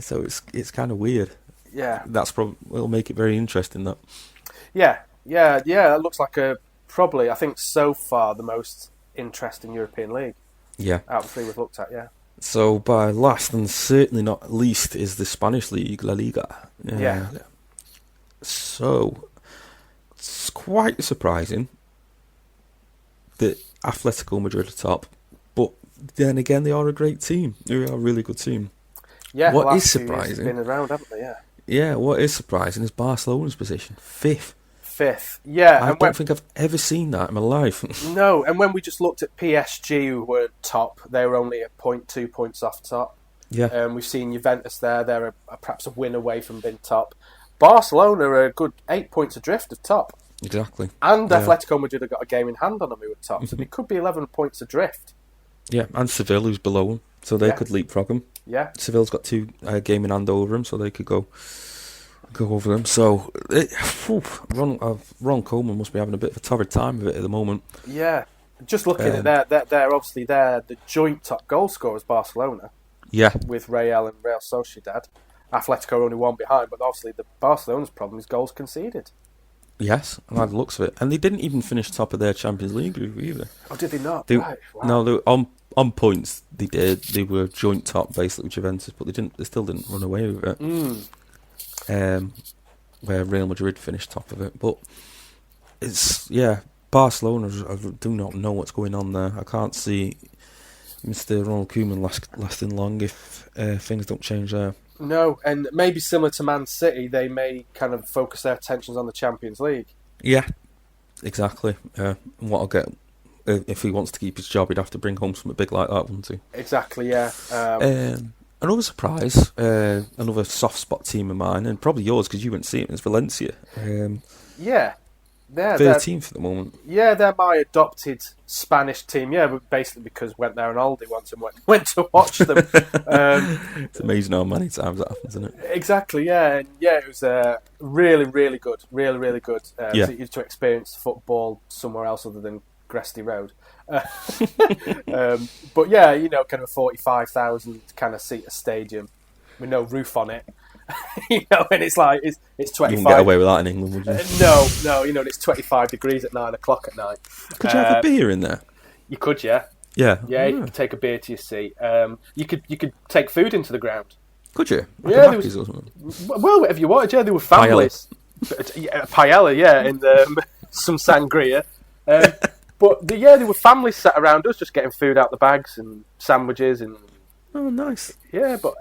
so it's kind of weird. Yeah, that's will make it very interesting. That. Yeah. It looks like probably I think so far the most interesting European league. Yeah, out of the 3 we've looked at. Yeah. So by last and certainly not least is the Spanish league, La Liga. Yeah. So it's quite surprising that Atletico Madrid are top, but then again they are a great team. They are a really good team. Yeah. What is surprising? Been around, haven't they? Yeah. Yeah, what is surprising is Barcelona's position, 5th. Yeah. I don't think I've ever seen that in my life. No, and when we just looked at PSG, who were top, they were only a point, 2 points off top. Yeah. We've seen Juventus there; they're perhaps a win away from being top. Barcelona are a good 8 points adrift of top. Exactly. And Atletico Madrid have got a game in hand on them who are top, so they could be 11 points adrift. Yeah, and Seville, who's below them, so they could leapfrog them. Yeah. Seville's got 2 game in hand over them, so they could go over them. So, Ron Koeman must be having a bit of a torrid time of it at the moment. Yeah. Just looking at they're obviously the joint top goal scorers, Barcelona. Yeah. With Real and Real Sociedad. Atletico only 1 behind, but obviously the Barcelona's problem is goals conceded. Yes, by the looks of it. And they didn't even finish top of their Champions League group either. Oh, did they not? Right. Wow. No, they were on points, they did. They were joint top basically with Juventus, but they still didn't run away with it. Where Real Madrid finished top of it, but it's Barcelona. I do not know what's going on there. I can't see Mr. Ronald Koeman lasting long if things don't change there. No, and maybe similar to Man City, they may kind of focus their attentions on the Champions League. Yeah, exactly. What I'll get if he wants to keep his job, he'd have to bring home something big like that, wouldn't he? Exactly. Yeah. Another surprise, another soft spot team of mine, and probably yours because you wouldn't see it, is Valencia. Yeah. They're 13th at the moment. Yeah, they're my adopted Spanish team. Yeah, but basically because went there on holiday once and went to watch them. It's amazing how many times that happens, isn't it? Exactly, yeah. And yeah, it was really, really good. Really, really good. To experience football somewhere else other than Gresty Road. But yeah, kind of a 45,000 kind of seater stadium with no roof on it. And it's like it's 25. You wouldn't get away with that in England, would you? No, and it's 25 degrees at 9 o'clock at night. Could you have a beer in there? You could, yeah. Yeah. You could take a beer to your seat. You could take food into the ground. Could you? Yeah, well, whatever you wanted. Yeah, there were families. Paella, and some sangria. But there were families sat around us just getting food out the bags and sandwiches and. Oh, nice. Yeah, but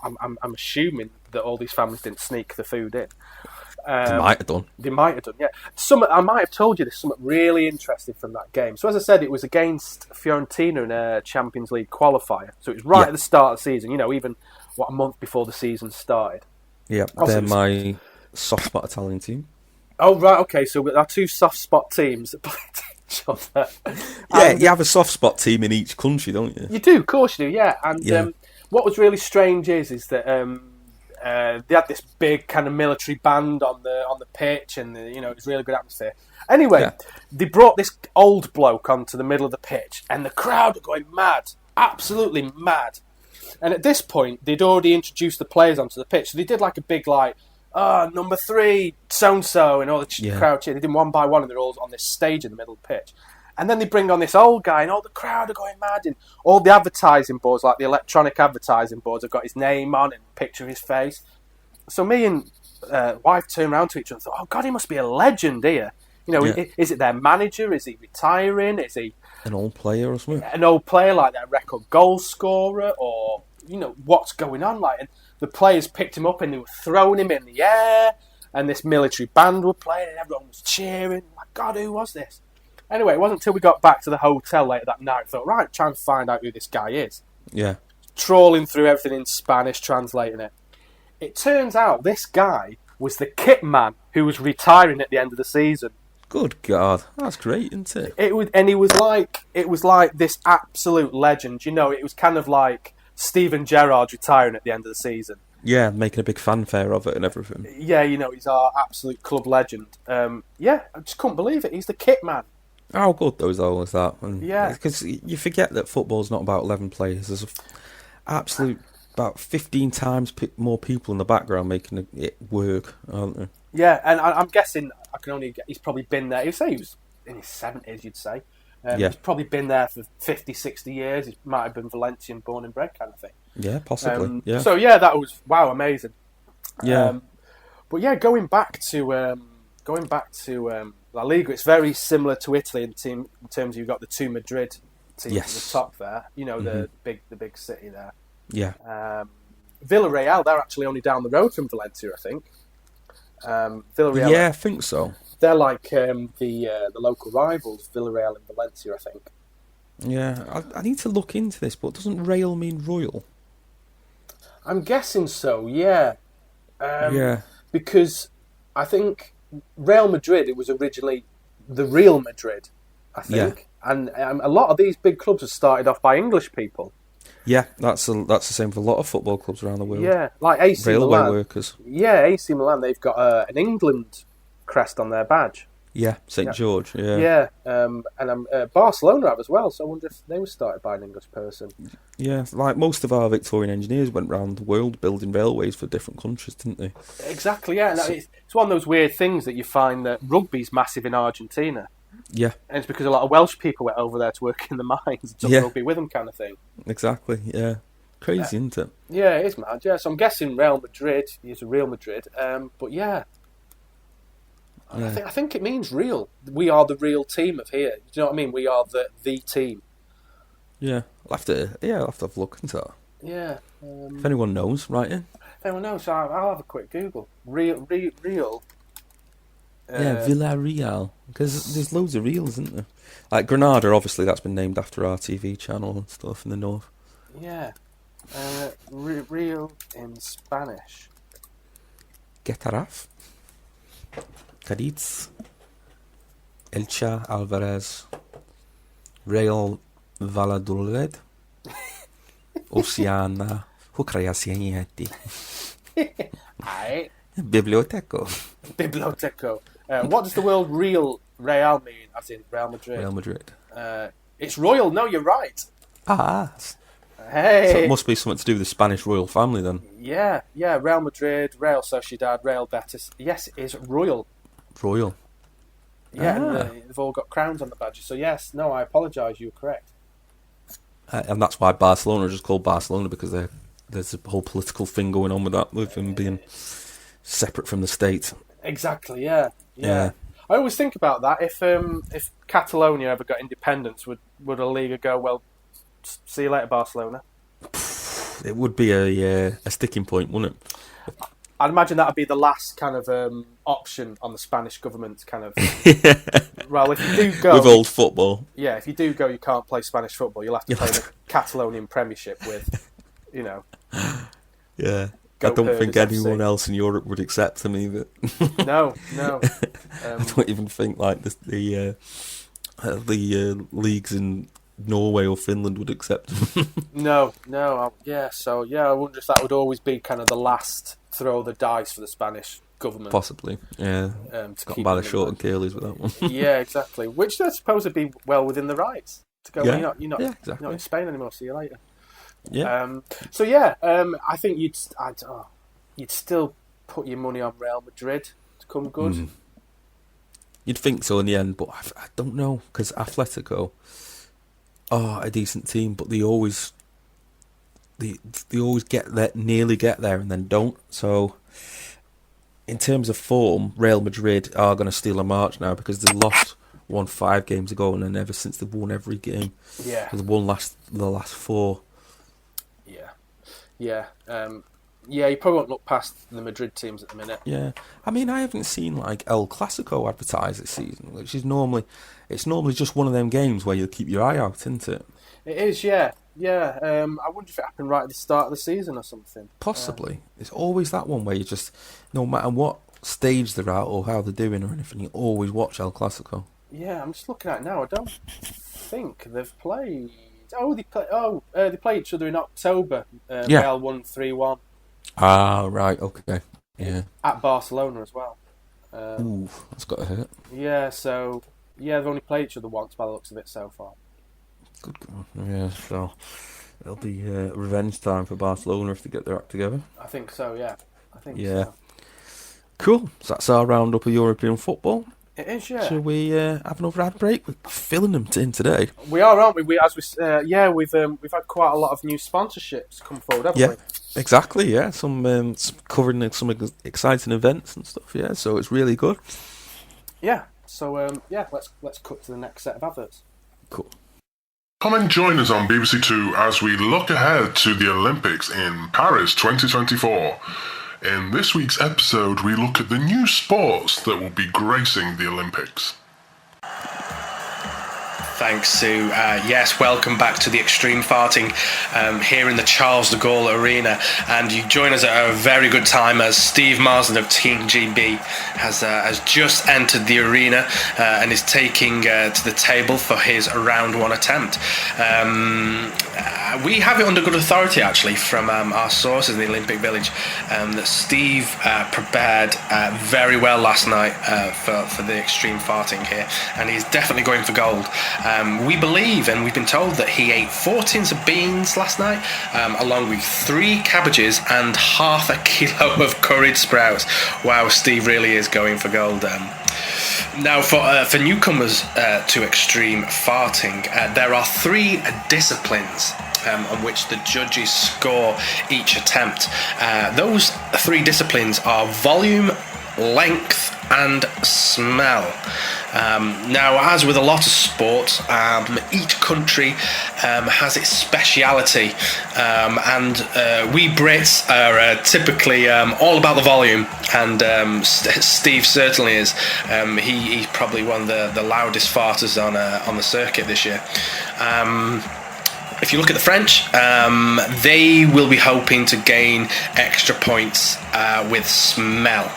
I'm assuming that all these families didn't sneak the food in. They might have done. Yeah. I might have told you there's something really interesting from that game. So as I said, it was against Fiorentina in a Champions League qualifier. So it was right at the start of the season, even, a month before the season started. Yeah, they're my soft spot Italian team. Oh, right, okay. So our two soft spot teams that played each other. Yeah, you have a soft spot team in each country, don't you? You do, of course you do, yeah. And what was really strange is that they had this big kind of military band on the pitch, and it was really good atmosphere. Anyway, they brought this old bloke onto the middle of the pitch, and the crowd were going mad, absolutely mad. And at this point, they'd already introduced the players onto the pitch, so they did like a big number 3, so-and-so, and all the crowd cheered. They did them one by one, and they're all on this stage in the middle of the pitch. And then they bring on this old guy, and all the crowd are going mad. And all the advertising boards, like the electronic advertising boards, have got his name on and a picture of his face. So me and wife turned around to each other and thought, oh, God, he must be a legend here. Is it their manager? Is he retiring? Is he... an old player or something? An old player, like their record goal scorer, or, what's going on? And the players picked him up and they were throwing him in the air, and this military band were playing, and everyone was cheering. My God, who was this? Anyway, it wasn't until we got back to the hotel later that night I thought, right, try and find out who this guy is. Yeah. Trawling through everything in Spanish, translating it. It turns out this guy was the kit man who was retiring at the end of the season. Good God, that's great, isn't it? It was like this absolute legend. It was kind of like Steven Gerrard retiring at the end of the season. Yeah, making a big fanfare of it and everything. Yeah, he's our absolute club legend. I just couldn't believe it. He's the kit man. How good those are was that? And yeah. Because you forget that football's not about 11 players. There's about 15 times more people in the background making it work, aren't there? Yeah, and I'm guessing he's probably been there. He'd say he was in his 70s, you'd say. He's probably been there for 50, 60 years. He might have been Valencian, born and bred kind of thing. Yeah, possibly. So, that was, amazing. Yeah. But, going back to La Liga, it's very similar to Italy in terms of you've got the two Madrid teams at the top there. The big city there. Yeah. Villarreal, they're actually only down the road from Valencia, I think. Villarreal. Yeah, I think so. They're like the local rivals, Villarreal and Valencia, I think. Yeah, I need to look into this, but doesn't Real mean royal? I'm guessing so, yeah. Because I think Real Madrid, it was originally the Real Madrid, I think. Yeah. And a lot of these big clubs have started off by English people. Yeah, that's the same for a lot of football clubs around the world. Yeah, like AC Railway Milan. workers. Yeah, AC Milan, they've got an England crest on their badge. Yeah, St. George, yeah. Yeah, and Barcelona have as well, so I wonder if they were started by an English person. Yeah, like most of our Victorian engineers went around the world building railways for different countries, didn't they? Exactly, yeah. And it's one of those weird things that you find that rugby's massive in Argentina. Yeah, And it's because a lot of Welsh people went over there to work in the mines and took rugby with them, kind of thing. exactly. Yeah, crazy, isn't it? Yeah, it is mad. Yeah, so I'm guessing Real Madrid. He's a Real Madrid. But yeah. I think it means real. We are the real team of here. Do you know what I mean? We are the team. Yeah, I'll have to have a look into that. Yeah. If anyone knows, write in. If anyone knows, I'll have a quick Google. Real. Villarreal, because there's loads of reals, isn't there? Like Granada, obviously, that's been named after our TV channel and stuff in the north. Yeah. Real in Spanish. Getafe, Cadiz, Elche, Alvarez, Real Valladolid, Oceana, Hucrayacianieti, Biblioteco. What does the word Real mean, as in Real Madrid? Real Madrid. It's royal. No, you're right. Ah, Hey. so it must be something to do with the Spanish royal family then. Yeah. Real Madrid, Real Sociedad, Real Betis. Yes, it is royal. Royal. Yeah, and they've all got crowns on the badges. So yes, no, I apologise. You were correct. And that's why Barcelona are just called Barcelona, because there's a whole political thing going on with them being separate from the state. Exactly. Yeah. I always think about that. If Catalonia ever got independence, would a Liga go, well, see you later, Barcelona? It would be a sticking point, wouldn't it? I'd imagine that would be the last kind of option on the Spanish government. Kind of. Well, if you do go with old football, yeah, if you do go, you can't play Spanish football. You'll have to play the Catalonian Premiership with, Yeah, Go I don't think Herders anyone FC. else in Europe would accept them either. No. I don't even think like the leagues in Norway or Finland would accept them. No. So I wonder if that would always be kind of the last throw of the dice for the Spanish government. Possibly, yeah. To Got keep by the them in short mind. and curlies with that one. Yeah, exactly. Which I suppose would be well within the rights to go. Yeah. Well, you're not Exactly. in Spain anymore. See you later. Yeah, I think you'd still put your money on Real Madrid to come good. You'd think so in the end, but I don't know, because Atletico are a decent team, but they always get there, nearly get there, and then don't. So, in terms of form, Real Madrid are going to steal a march now, because they won 5 games ago, and then ever since they've won every game. Yeah. They've won the last 4. Yeah. You probably won't look past the Madrid teams at the minute. Yeah, I mean, I haven't seen like El Clasico advertised this season, which is normally just one of them games where you keep your eye out, isn't it? It is, yeah. I wonder if it happened right at the start of the season or something. Possibly. It's always that one where you just, no matter what stage they're at or how they're doing or anything, you always watch El Clasico. Yeah, I'm just looking at it now. I don't think they've played. They play each other in October. Real won 3-1. Ah, right, okay. Yeah. At Barcelona as well. Ooh, that's got to hurt. Yeah, so they've only played each other once by the looks of it so far. Good God. Yeah, so it'll be revenge time for Barcelona if they get their act together. I think so, yeah. So. Cool. So that's our roundup of European football. It is, yeah. Shall we have another ad break? We're filling them in today. We are, aren't we? We've had quite a lot of new sponsorships come forward, haven't we? Exactly. Yeah, some covering some exciting events and stuff. Yeah, so it's really good. Yeah. So let's cut to the next set of adverts. Cool. Come and join us on BBC Two as we look ahead to the Olympics in Paris 2024. In this week's episode, we look at the new sports that will be gracing the Olympics. Thanks, Sue. Yes, welcome back to the Extreme Farting here in the Charles de Gaulle Arena. And you join us at a very good time as Steve Marsden of Team GB has just entered the arena and is taking to the table for his round 1 attempt. We have it under good authority, actually, from our sources in the Olympic Village, that Steve prepared very well last night for the Extreme Farting here, and he's definitely going for gold. We believe, and we've been told, that he ate 4 tins of beans last night, along with 3 cabbages and half a kilo of curried sprouts. Wow, Steve really is going for gold. Now, for newcomers to extreme farting, there are 3 disciplines on which the judges score each attempt. Those 3 disciplines are volume, length, and smell. Now, as with a lot of sport, each country has its speciality, and we Brits are typically all about the volume, and Steve certainly is. He's probably one of the loudest farters on the circuit this year. If you look at the French, they will be hoping to gain extra points with smell.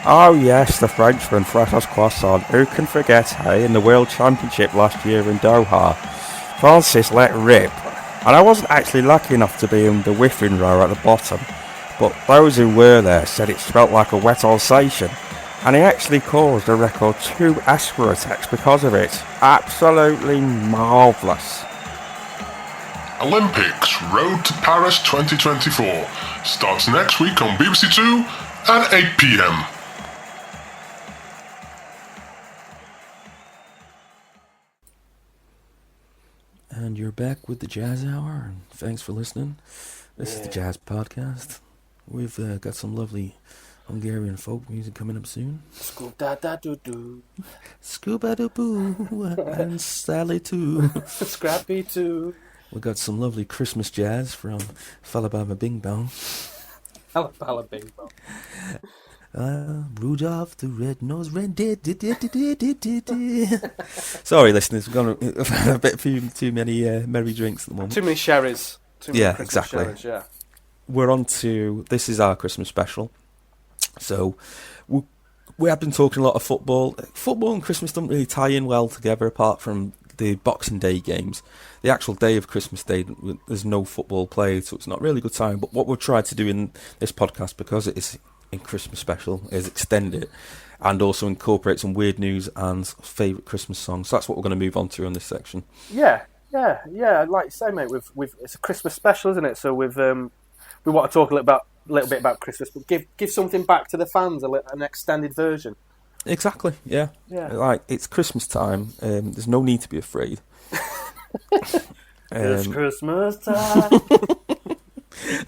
Oh yes, the Frenchman, fresh as croissant. Who can forget, hey, in the World Championship last year in Doha, Francis let rip. And I wasn't actually lucky enough to be in the whiffing row at the bottom, but those who were there said it smelt like a wet Alsatian. And he actually caused a record 2 Asper attacks because of it. Absolutely marvellous. Olympics Road to Paris 2024 starts next week on BBC Two at 8 p.m. And you're back with the Jazz Hour, and thanks for listening. This is the Jazz Podcast. We've got some lovely Hungarian folk music coming up soon. Scoop-da-da-doo-doo. Scuba-da-boo, and Sally too. Scrappy too. We got some lovely Christmas jazz from Falabama Bing Bong. Alabama Bing Bong. Rudolph the Red-Nosed Reindeer. Sorry, listeners, we've gone a bit too many merry drinks at the moment. Too many sherries. Yeah, exactly. Sherries, yeah. We're on to, this is our Christmas special. So, we have been talking a lot of football. Football and Christmas don't really tie in well together, apart from the Boxing Day games. The actual day of Christmas Day, there's no football played, so it's not really a good time. But what we've tried to do in this podcast, because it is in Christmas special, is extend it and also incorporate some weird news and favourite Christmas songs. So that's what we're going to move on to in this section. Yeah. Like you say, mate, we've it's a Christmas special, isn't it? So we want to talk a little bit about Christmas, but give something back to the fans, an extended version. Exactly. Yeah. Like, it's Christmas time. There's no need to be afraid. It's Christmas time.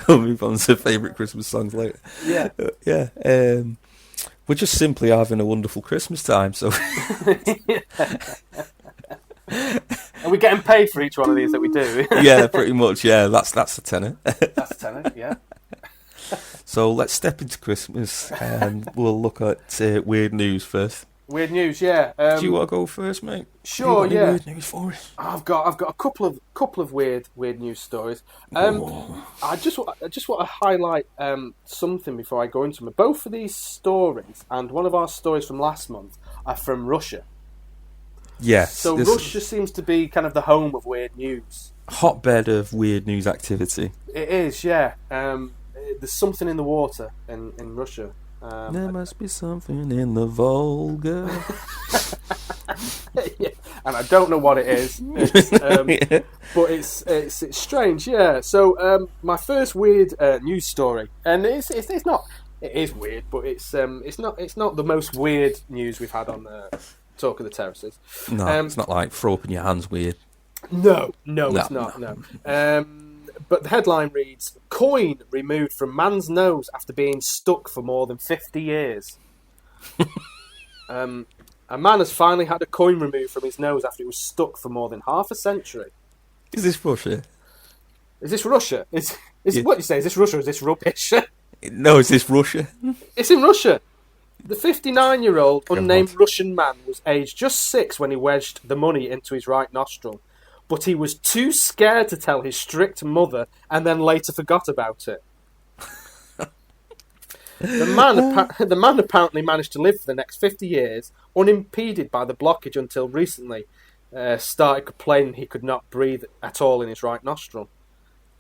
We'll move on to favourite Christmas songs later. Yeah. We're just simply having a wonderful Christmas time, so... Are we getting paid for each one of these that we do? Yeah, pretty much, yeah. That's a tenner. That's a tenner, yeah. So let's step into Christmas, and we'll look at weird news first. Weird news, yeah. Do you want to go first, mate? Sure, Have you got yeah. any weird news for us? I've got a couple of weird news stories. I just want to highlight something before I go into them. Both of these stories and one of our stories from last month are from Russia. Yes. So Russia seems to be kind of the home of weird news. Hotbed of weird news activity. It is, yeah. There's something in the water in Russia. There must be something in the Volga. Yeah, and I don't know what it is. But it's strange, yeah. So my first weird news story, and it's not. It is weird, but it's not the most weird news we've had on the Talk of the Terraces. No, it's not like throw up in your hands weird. No, it's not. No. But the headline reads, "Coin removed from man's nose after being stuck for more than 50 years." A man has finally had a coin removed from his nose after it was stuck for more than half a century. Is this Russia? Is this Russia? Is what you say? Is this Russia or is this rubbish? No, is this Russia? It's in Russia. The 59-year-old unnamed Russian man was aged just 6 when he wedged the money into his right nostril. But he was too scared to tell his strict mother and then later forgot about it. The man apparently managed to live for the next 50 years, unimpeded by the blockage until recently started complaining he could not breathe at all in his right nostril.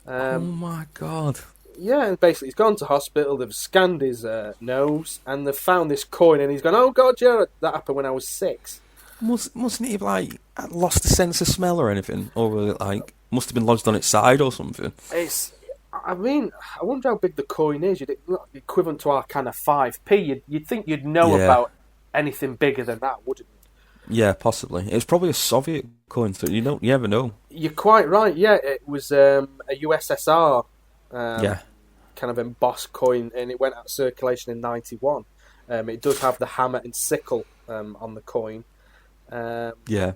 Oh my God. Yeah, and basically he's gone to hospital, they've scanned his nose, and they've found this coin, and he's gone, "Oh God, yeah, that happened when I was 6. Mustn't he have, like, lost the sense of smell or anything? Or, like, must have been lodged on its side or something? I wonder how big the coin is. Equivalent to our kind of 5p. You'd think you'd know about anything bigger than that, wouldn't you? Yeah, possibly. It's probably a Soviet coin, so you never know. You're quite right. Yeah, it was a USSR Yeah. kind of embossed coin, and it went out of circulation in '91. It does have the hammer and sickle on the coin. Yeah.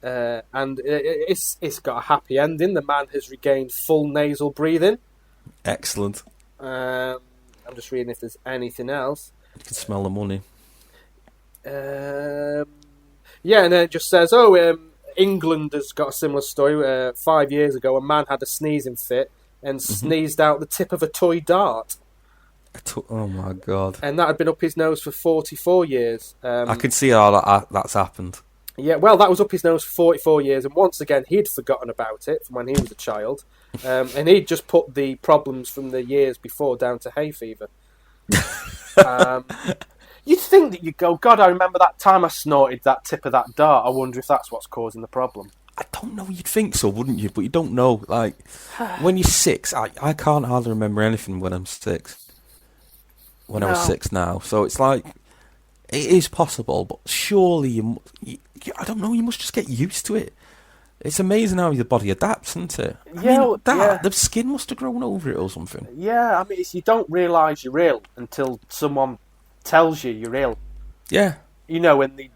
And it's got a happy ending. The man has regained full nasal breathing. Excellent. I'm just reading if there's anything else. You can smell the money. Yeah, and then it just says, England has got a similar story. 5 years ago, a man had a sneezing fit and sneezed out the tip of a toy dart. Oh my God. And that had been up his nose for 44 years. I can see how that's happened. Yeah, well, that was up his nose for 44 years, and once again, he'd forgotten about it from when he was a child, and he'd just put the problems from the years before down to hay fever. You'd think that you'd go, God, I remember that time I snorted that tip of that dart. I wonder if that's what's causing the problem. I don't know, you'd think so, wouldn't you? But you don't know. Like, when you're 6, I can't hardly remember anything when I'm 6. I was 6 now, so it's like, it is possible, but surely I don't know, you must just get used to it. It's amazing how your body adapts, isn't it? The skin must have grown over it or something. Yeah, I mean, you don't realise you're ill until someone tells you you're ill. Yeah. You know, when they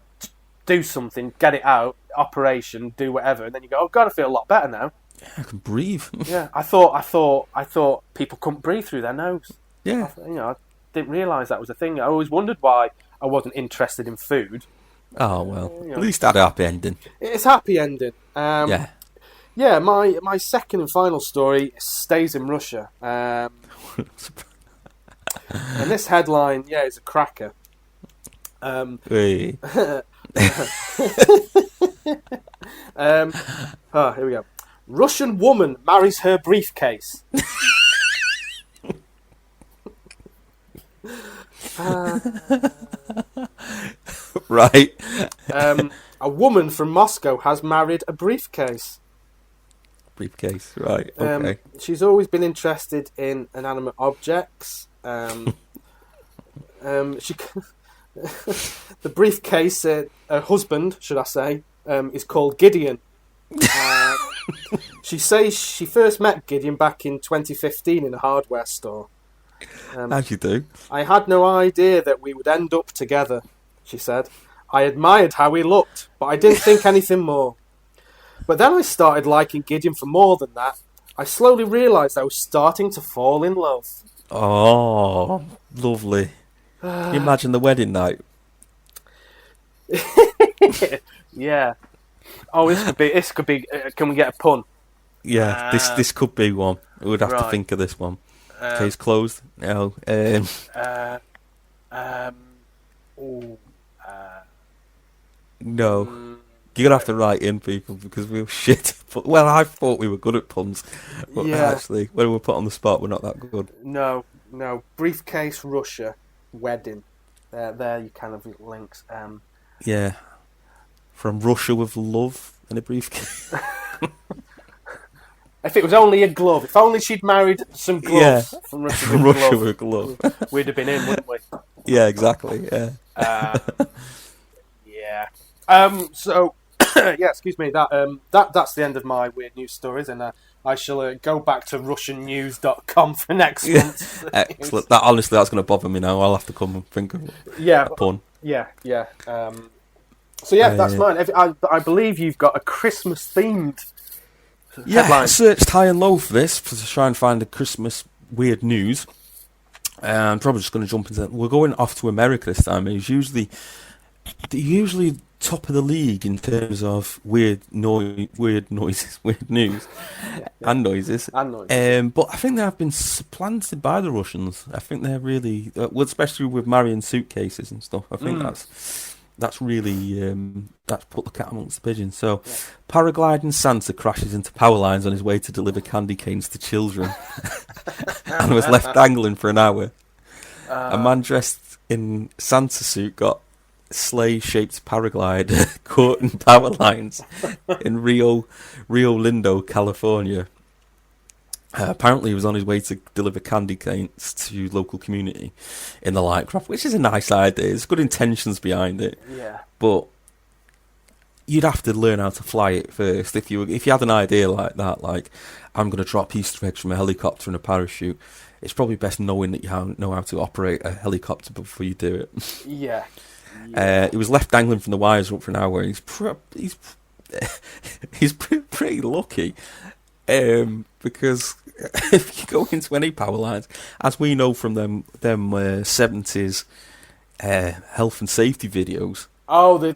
do something, get it out, operation, do whatever, and then you go, oh God, I feel a lot better now. Yeah, I can breathe. Yeah, I thought people couldn't breathe through their nose. Yeah. I didn't realise that was a thing. I always wondered why I wasn't interested in food. Oh, well, at least that happy ending. It's happy ending. Yeah. Yeah, my second and final story stays in Russia. And this headline, is a cracker. Hey. Here we go. Russian woman marries her briefcase. Right. A woman from Moscow has married a briefcase. Briefcase, right, okay. She's always been interested in inanimate objects. The briefcase, her husband, should I say, is called Gideon. She says she first met Gideon back in 2015 in a hardware store. As you do. I had no idea that we would end up together, she said. I admired how he looked, but I didn't think anything more. But then I started liking Gideon for more than that. I slowly realised I was starting to fall in love. Oh, lovely. Can you imagine the wedding night? Yeah. Oh, this could be. Can we get a pun? Yeah, this could be one. We'd have to think of this one. Case closed. No. No. You're going to have to write in, people, because we were shit. Well, I thought we were good at puns. But actually, when we're put on the spot, we're not that good. No. Briefcase, Russia, wedding. There you kind of links. Yeah. From Russia with love and a briefcase. If it was only a glove. If only she'd married some gloves from Russia with a glove. We'd have been in, wouldn't we? Yeah, exactly, yeah. Yeah. So, excuse me. That's the end of my weird news stories, and I shall go back to RussianNews.com for next month. Excellent. Honestly, that's going to bother me now. I'll have to come and think of a pun. Yeah. So that's mine. I believe you've got a Christmas themed. Yeah, I searched high and low for this to try and find a Christmas weird news. I'm probably just going to jump into. We're going off to America this time. It's usually top of the league in terms of weird noises, weird news, and noises. But I think they have been supplanted by the Russians. I think they're really, especially with marrying suitcases and stuff. I think that's really that's put the cat amongst the pigeons. So, paragliding Santa crashes into power lines on his way to deliver candy canes to children, and was left dangling for an hour. A man dressed in Santa suit got sleigh-shaped paraglide caught in power lines in Rio Lindo, California. Apparently, he was on his way to deliver candy canes to local community in the Lightcraft, which is a nice idea. There's good intentions behind it. Yeah. But you'd have to learn how to fly it first. If you had an idea like that, like, I'm going to drop Easter eggs from a helicopter and a parachute, it's probably best knowing that you know how to operate a helicopter before you do it. Yeah. He was left dangling from the wires up for an hour. He's pretty lucky, because if you go into any power lines, as we know from them 70s health and safety videos. Oh, the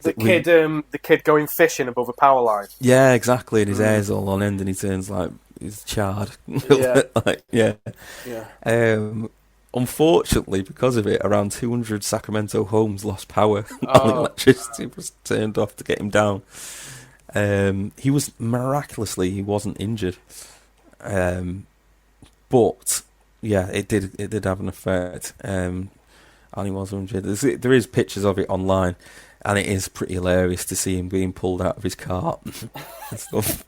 kid going fishing above a power line. Yeah, exactly. And his hair's all on end, and he turns like he's charred. Yeah. Unfortunately, because of it, around 200 Sacramento homes lost power. And electricity was turned off to get him down. He wasn't injured. But yeah, it did have an effect. And he was injured. There is pictures of it online, and it is pretty hilarious to see him being pulled out of his cart and stuff.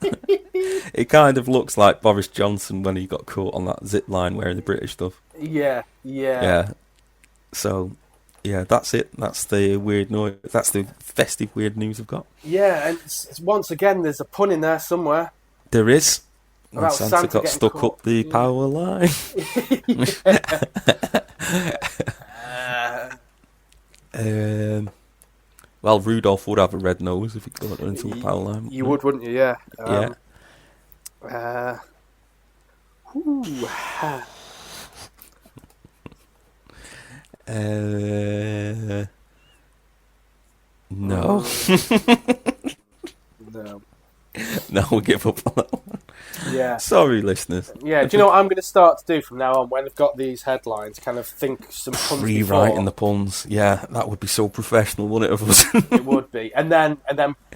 It kind of looks like Boris Johnson when he got caught on that zip line wearing the British stuff. Yeah. So, yeah, that's it. That's the weird noise. That's the festive weird news I've got. Yeah, and once again, there's a pun in there somewhere. There is. About Santa got stuck caught. up the power line. Well, Rudolph would have a red nose if he got into the power line. You would, wouldn't you? Yeah. No. No. No, we'll give up on that one. Yeah. Sorry, listeners. Yeah, do you know what I'm going to start to do from now on when I've got these headlines? Kind of think some puns Rewriting the puns. Yeah, that would be so professional, wouldn't it, of us? It would be. And then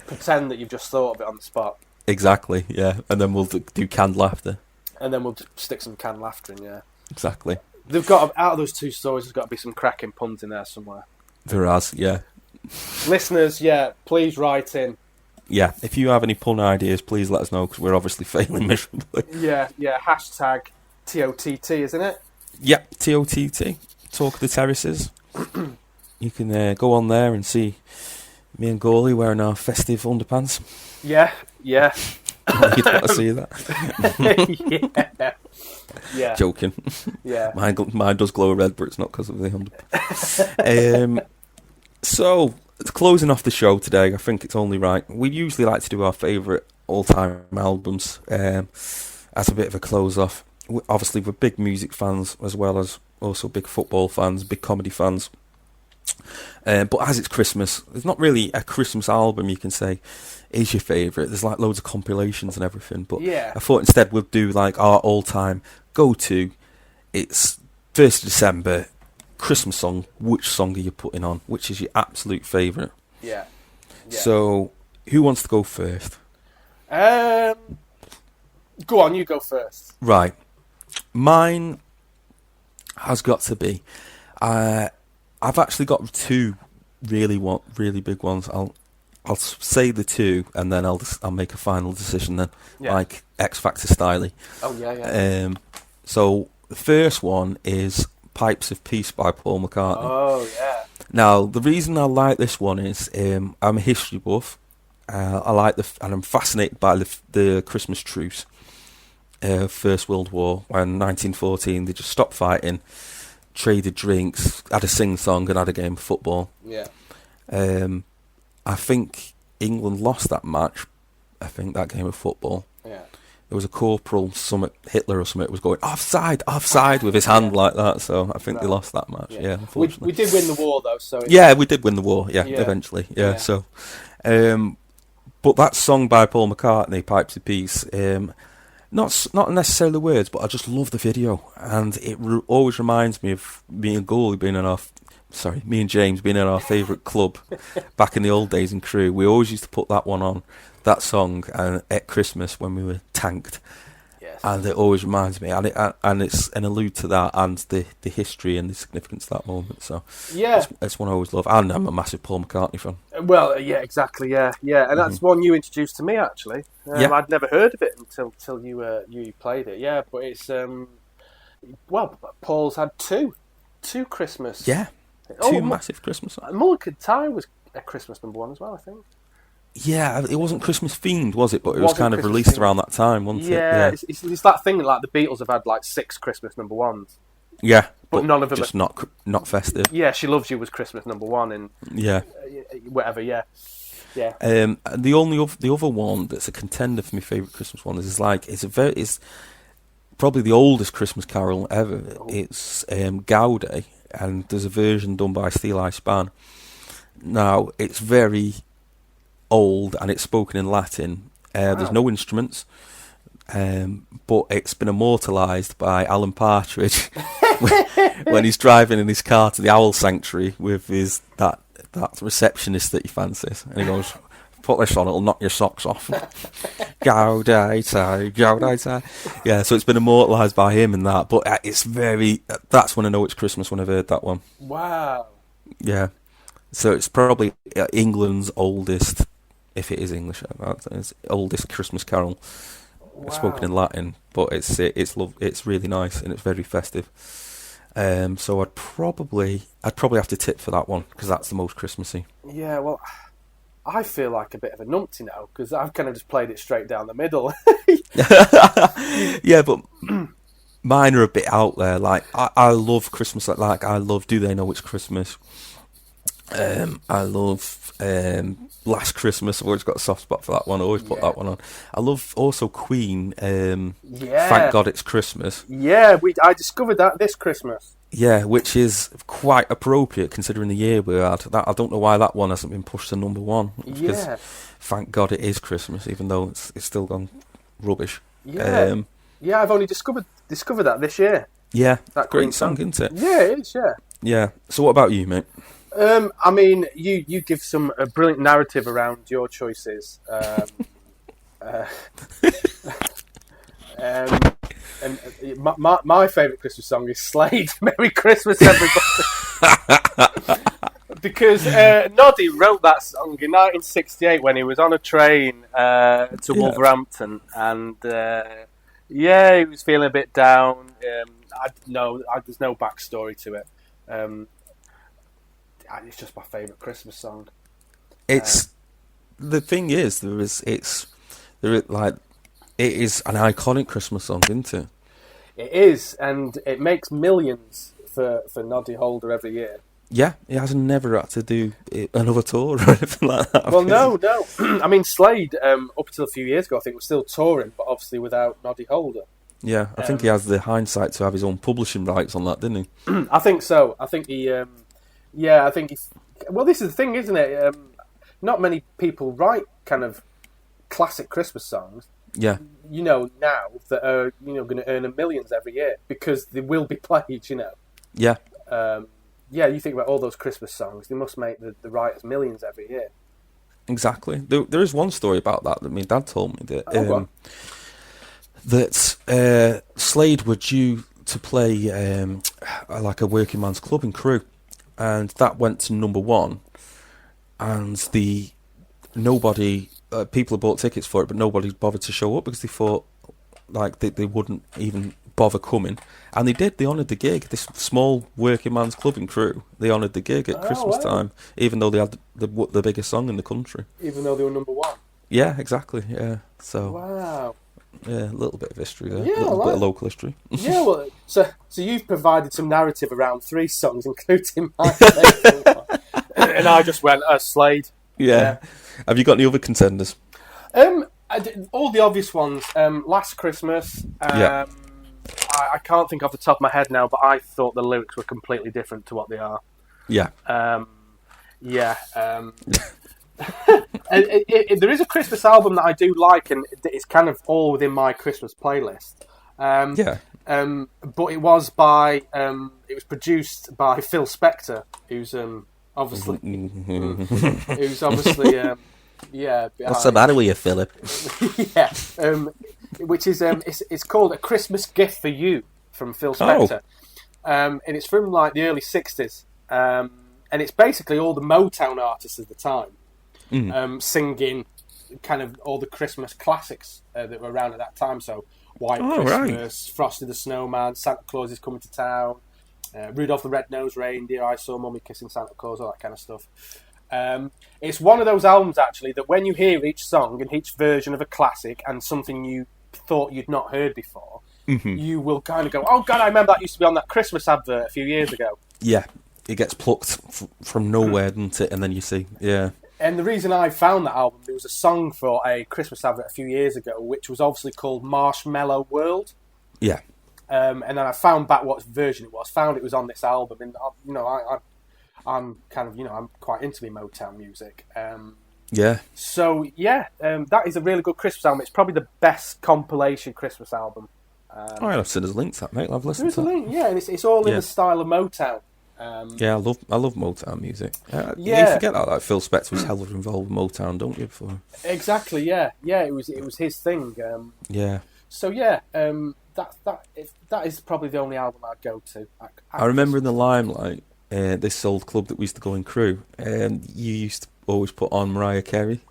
pretend that you've just thought of it on the spot. Exactly, yeah. And then we'll do canned laughter. And then we'll just stick some canned laughter in, yeah. Exactly. They've got, out of those two stories, there's got to be some cracking puns in there somewhere. There has, yeah. Listeners, yeah, please write in. Yeah, if you have any pun ideas, please let us know, because we're obviously failing miserably. Yeah, hashtag TOTT, isn't it? Yeah, TOTT, Talk of the Terraces. You can go on there and see me and Goalie wearing our festive underpants. Yeah. You'd want to see that. Yeah. Joking. Yeah. Mine does glow red, but it's not because of the underpants. So, closing off the show today, I think it's only right. We usually like to do our favourite all-time albums as a bit of a close-off. Obviously, we're big music fans as well as also big football fans, big comedy fans. But as it's Christmas, there's not really a Christmas album you can say is your favourite. There's like loads of compilations and everything. But yeah. I thought instead we'd do like our all-time go-to. It's 1st of December, Christmas song. Which song are you putting on? Which is your absolute favourite? Yeah. So, who wants to go first? Go on, you go first. Right. Mine has got to be... I've actually got two really big ones. I'll say the two, and then I'll make a final decision then, like X Factor style. Oh yeah. So the first one is "Pipes of Peace" by Paul McCartney. Oh yeah. Now the reason I like this one is I'm a history buff. I like and I'm fascinated by the Christmas truce, First World War, when 1914 they just stopped fighting, traded drinks, had a sing-song and had a game of football. Yeah. I think England lost that match. I think that game of football. Yeah. There was a corporal, Hitler or something, was going offside with his hand like that. So I think they lost that match. Yeah, unfortunately. We did win the war though. So yeah, we did win the war. Yeah, eventually. Yeah. So, but that song by Paul McCartney, "Pipes of Peace," not necessarily the words, but I just love the video, and it always reminds me of me and James being in our favourite club back in the old days in Crewe. We always used to put that one on, that song, at Christmas when we were tanked. Yeah. Yes. And it always reminds me, and it's an allude to that and the history and the significance of that moment. So Yeah. it's one I always love. And I'm a massive Paul McCartney fan. Well, yeah, exactly, yeah. And that's one you introduced to me, actually. Yeah. I'd never heard of it until you played it. Yeah, but it's Paul's had two Christmas. Yeah, two massive Christmas songs. Mulligan Tie was a Christmas number one as well, I think. Yeah, it wasn't Christmas themed, was it? But it was Wasn't kind of Christmas released themed. around that time, wasn't it? Yeah, it's that thing like the Beatles have had like 6 Christmas number ones. Yeah, but none of them just not festive. Yeah, She Loves You was Christmas number one, and yeah, whatever. Yeah. The other one that's a contender for my favourite Christmas one is probably the oldest Christmas carol ever. Oh. It's Gaude, and there's a version done by Steel Eye Span. Now it's very old and it's spoken in Latin. There's no instruments, but it's been immortalised by Alan Partridge when he's driving in his car to the Owl Sanctuary with that receptionist that he fancies, and he goes, "Put this on, it'll knock your socks off." Gaude, Gaude. Yeah, so it's been immortalised by him and that. But that's when I know it's Christmas, when I've heard that one. Wow. Yeah. So it's probably England's oldest, if it is English, it's oldest Christmas carol. Wow. Spoken in Latin, but it's really nice and it's very festive. So I'd probably have to tip for that one because that's the most Christmassy. Yeah, well, I feel like a bit of a numpty now because I've kind of just played it straight down the middle. Yeah, but mine are a bit out there. Like I love Christmas. Like I love Do They Know It's Christmas? I love Last Christmas. I've always got a soft spot for that one. I always put that one on. I love also Queen. Thank God It's Christmas. Yeah, I discovered that this Christmas. Yeah, which is quite appropriate considering the year we had. I don't know why that one hasn't been pushed to number one. Because Thank God It Is Christmas, even though it's still gone rubbish. Yeah, I've only discovered that this year. Yeah, that great song, isn't it? Yeah, it is. Yeah. Yeah. So what about you, mate? I mean, you give a brilliant narrative around your choices. And my favourite Christmas song is Slade. Merry Christmas, everybody. Because Noddy wrote that song in 1968 when he was on a train to Wolverhampton, and he was feeling a bit down. There's no backstory to it. It's just my favourite Christmas song. It's the thing is it is an iconic Christmas song, isn't it? It is, and it makes millions for Noddy Holder every year. Yeah, he has never had to do another tour or anything like that. Well, no. I mean, Slade, up until a few years ago, I think was still touring, but obviously without Noddy Holder. Yeah, I think he has the hindsight to have his own publishing rights on that, didn't he? I think so. I think he. Well, this is the thing, isn't it? Not many people write kind of classic Christmas songs. Yeah. Now that are going to earn millions every year because they will be played. Yeah. You think about all those Christmas songs; they must make the writers millions every year. Exactly. There is one story about that my dad told me that Slade were due to play like a working man's club in Crewe, and that went to number one, and people bought tickets for it, but nobody bothered to show up because they thought like they wouldn't even bother coming, and they did. They honoured the gig. This small working man's club in Crewe, they honoured the gig at Christmas time, even though they had the biggest song in the country. Even though they were number one. Yeah, exactly. Yeah. So. Wow. Yeah, a little bit of history there. Yeah, a little bit of local history. Yeah, well, so you've provided some narrative around 3 songs, including my favourite one. And I just went, Slade. Yeah. Have you got any other contenders? All the obvious ones. Last Christmas. I can't think off the top of my head now, but I thought the lyrics were completely different to what they are. Yeah. There is a Christmas album that I do like, and it's kind of all within my Christmas playlist. But it was it was produced by Phil Spector, who's obviously Yeah. What's the matter with you, Philip? Yeah. Which is it's called A Christmas Gift for You from Phil Spector. And it's from like the early 60s. And it's basically all the Motown artists of the time singing kind of all the Christmas classics that were around at that time. So White Christmas, Frosty the Snowman, Santa Claus is Coming to Town, Rudolph the Red-Nosed Reindeer, I Saw Mummy Kissing Santa Claus, all that kind of stuff. It's one of those albums, actually, that when you hear each song and each version of a classic and something you thought you'd not heard before, you will kind of go, oh, God, I remember that used to be on that Christmas advert a few years ago. Yeah, it gets plucked from nowhere, doesn't it? And then you see, yeah. And the reason I found that album, there was a song for a Christmas advert a few years ago, which was obviously called Marshmallow World. Yeah. And then I found back what version it was, found it was on this album. And, I'm kind of, I'm quite into my Motown music. Yeah. So, that is a really good Christmas album. It's probably the best compilation Christmas album. I've seen his links, that mate. I've listened to There's a link, yeah, and it's all in the style of Motown. I love Motown music. You forget that Phil Spector was hell of involved with Motown, don't you? Before Exactly, yeah, it was his thing. So that is probably the only album I'd go to. I remember in the Limelight, this old club that we used to go in Crewe, and you used to always put on Mariah Carey,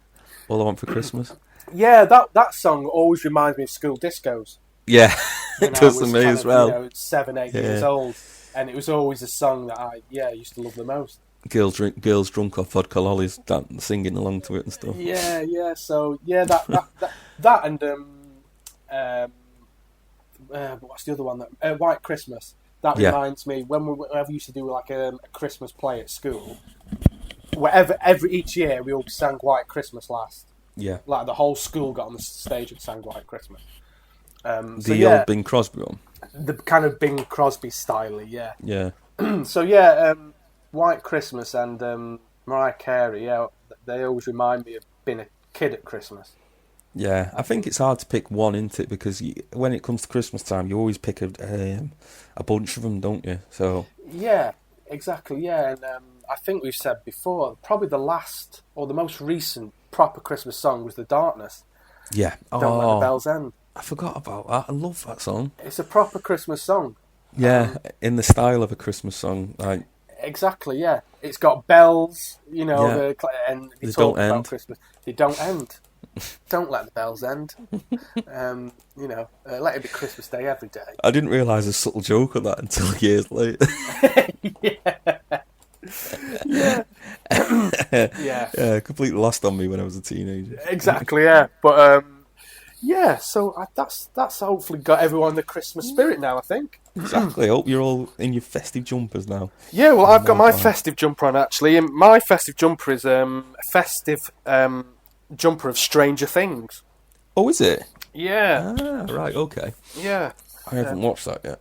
All I Want for Christmas. Yeah, that song always reminds me of school discos. Yeah, it does to me as well. 7, 8 years old, and it was always a song that I used to love the most. Girls drunk off vodka lollies, singing along to it and stuff. Yeah. So that and what's the other one? That White Christmas. That reminds me whenever we used to do like a Christmas play at school. Each year we all sang White Christmas last. Yeah, like the whole school got on the stage and sang White Christmas. Old Bing Crosby one. The kind of Bing Crosby style, yeah. Yeah. So White Christmas and Mariah Carey, they always remind me of being a kid at Christmas. Yeah, I think it's hard to pick one, isn't it? Because when it comes to Christmas time, you always pick a bunch of them, don't you? So. Yeah, exactly. Yeah, and I think we've said before, probably the last or the most recent proper Christmas song was "The Darkness." Yeah. Don't Let the Bells End. I forgot about that. I love that song. It's a proper Christmas song. Yeah, in the style of a Christmas song. Exactly, yeah. It's got bells, and they don't end. About Christmas. They don't end. Don't let the bells end. Let it be Christmas Day every day. I didn't realise a subtle joke of that until years later. Yeah. Completely lost on me when I was a teenager. Exactly, yeah. But so that's hopefully got everyone in the Christmas spirit now, I think. Exactly. I hope you're all in your festive jumpers now. Yeah, well, I've got my festive jumper on, actually. And my festive jumper is a festive jumper of Stranger Things. Oh, is it? Yeah. Ah, right, okay. Yeah. I haven't watched that yet.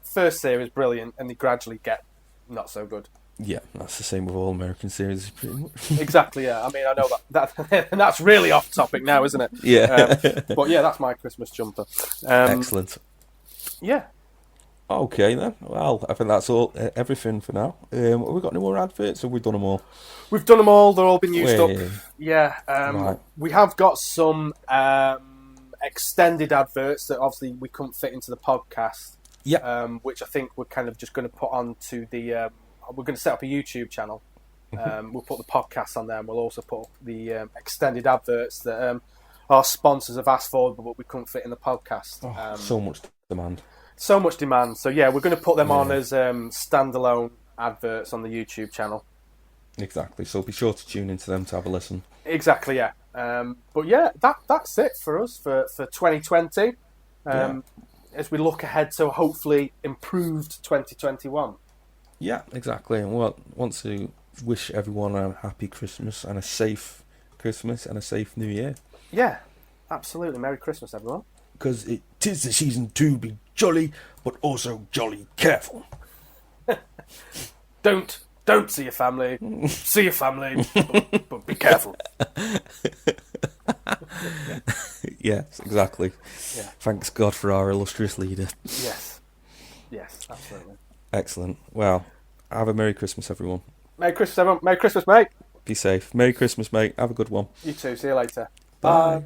First series, brilliant, and they gradually get not so good. Yeah, that's the same with all American series, pretty much. Exactly, yeah. I mean, I know that and that's really off topic now, isn't it? Yeah. But yeah, that's my Christmas jumper. Excellent. Yeah. Okay then. Well, I think that's all. Everything for now. Have we got any more adverts? Or have we done them all? We've done them all. They're all been used up. Yeah. Right. We have got some extended adverts that obviously we couldn't fit into the podcast. Yeah. Which I think we're kind of just going to put onto the. We're going to set up a YouTube channel. We'll put the podcast on there, and we'll also put up the extended adverts that our sponsors have asked for, but we couldn't fit in the podcast. So much demand. So much demand. So yeah, we're going to put them on as standalone adverts on the YouTube channel. Exactly. So be sure to tune into them to have a listen. Exactly. Yeah. But yeah, that's it for us for 2020. As we look ahead to hopefully improved 2021. Yeah, exactly. And we want to wish everyone a happy Christmas and a safe Christmas and a safe New Year. Yeah, absolutely. Merry Christmas, everyone. Because it is the season to be jolly, but also jolly careful. Don't see your family. See your family, but be careful. Yes, exactly. Yeah. Thanks God for our illustrious leader. Yes, absolutely. Excellent. Well, have a Merry Christmas, everyone. Merry Christmas, everyone. Merry Christmas, mate. Be safe. Merry Christmas, mate. Have a good one. You too. See you later. Bye.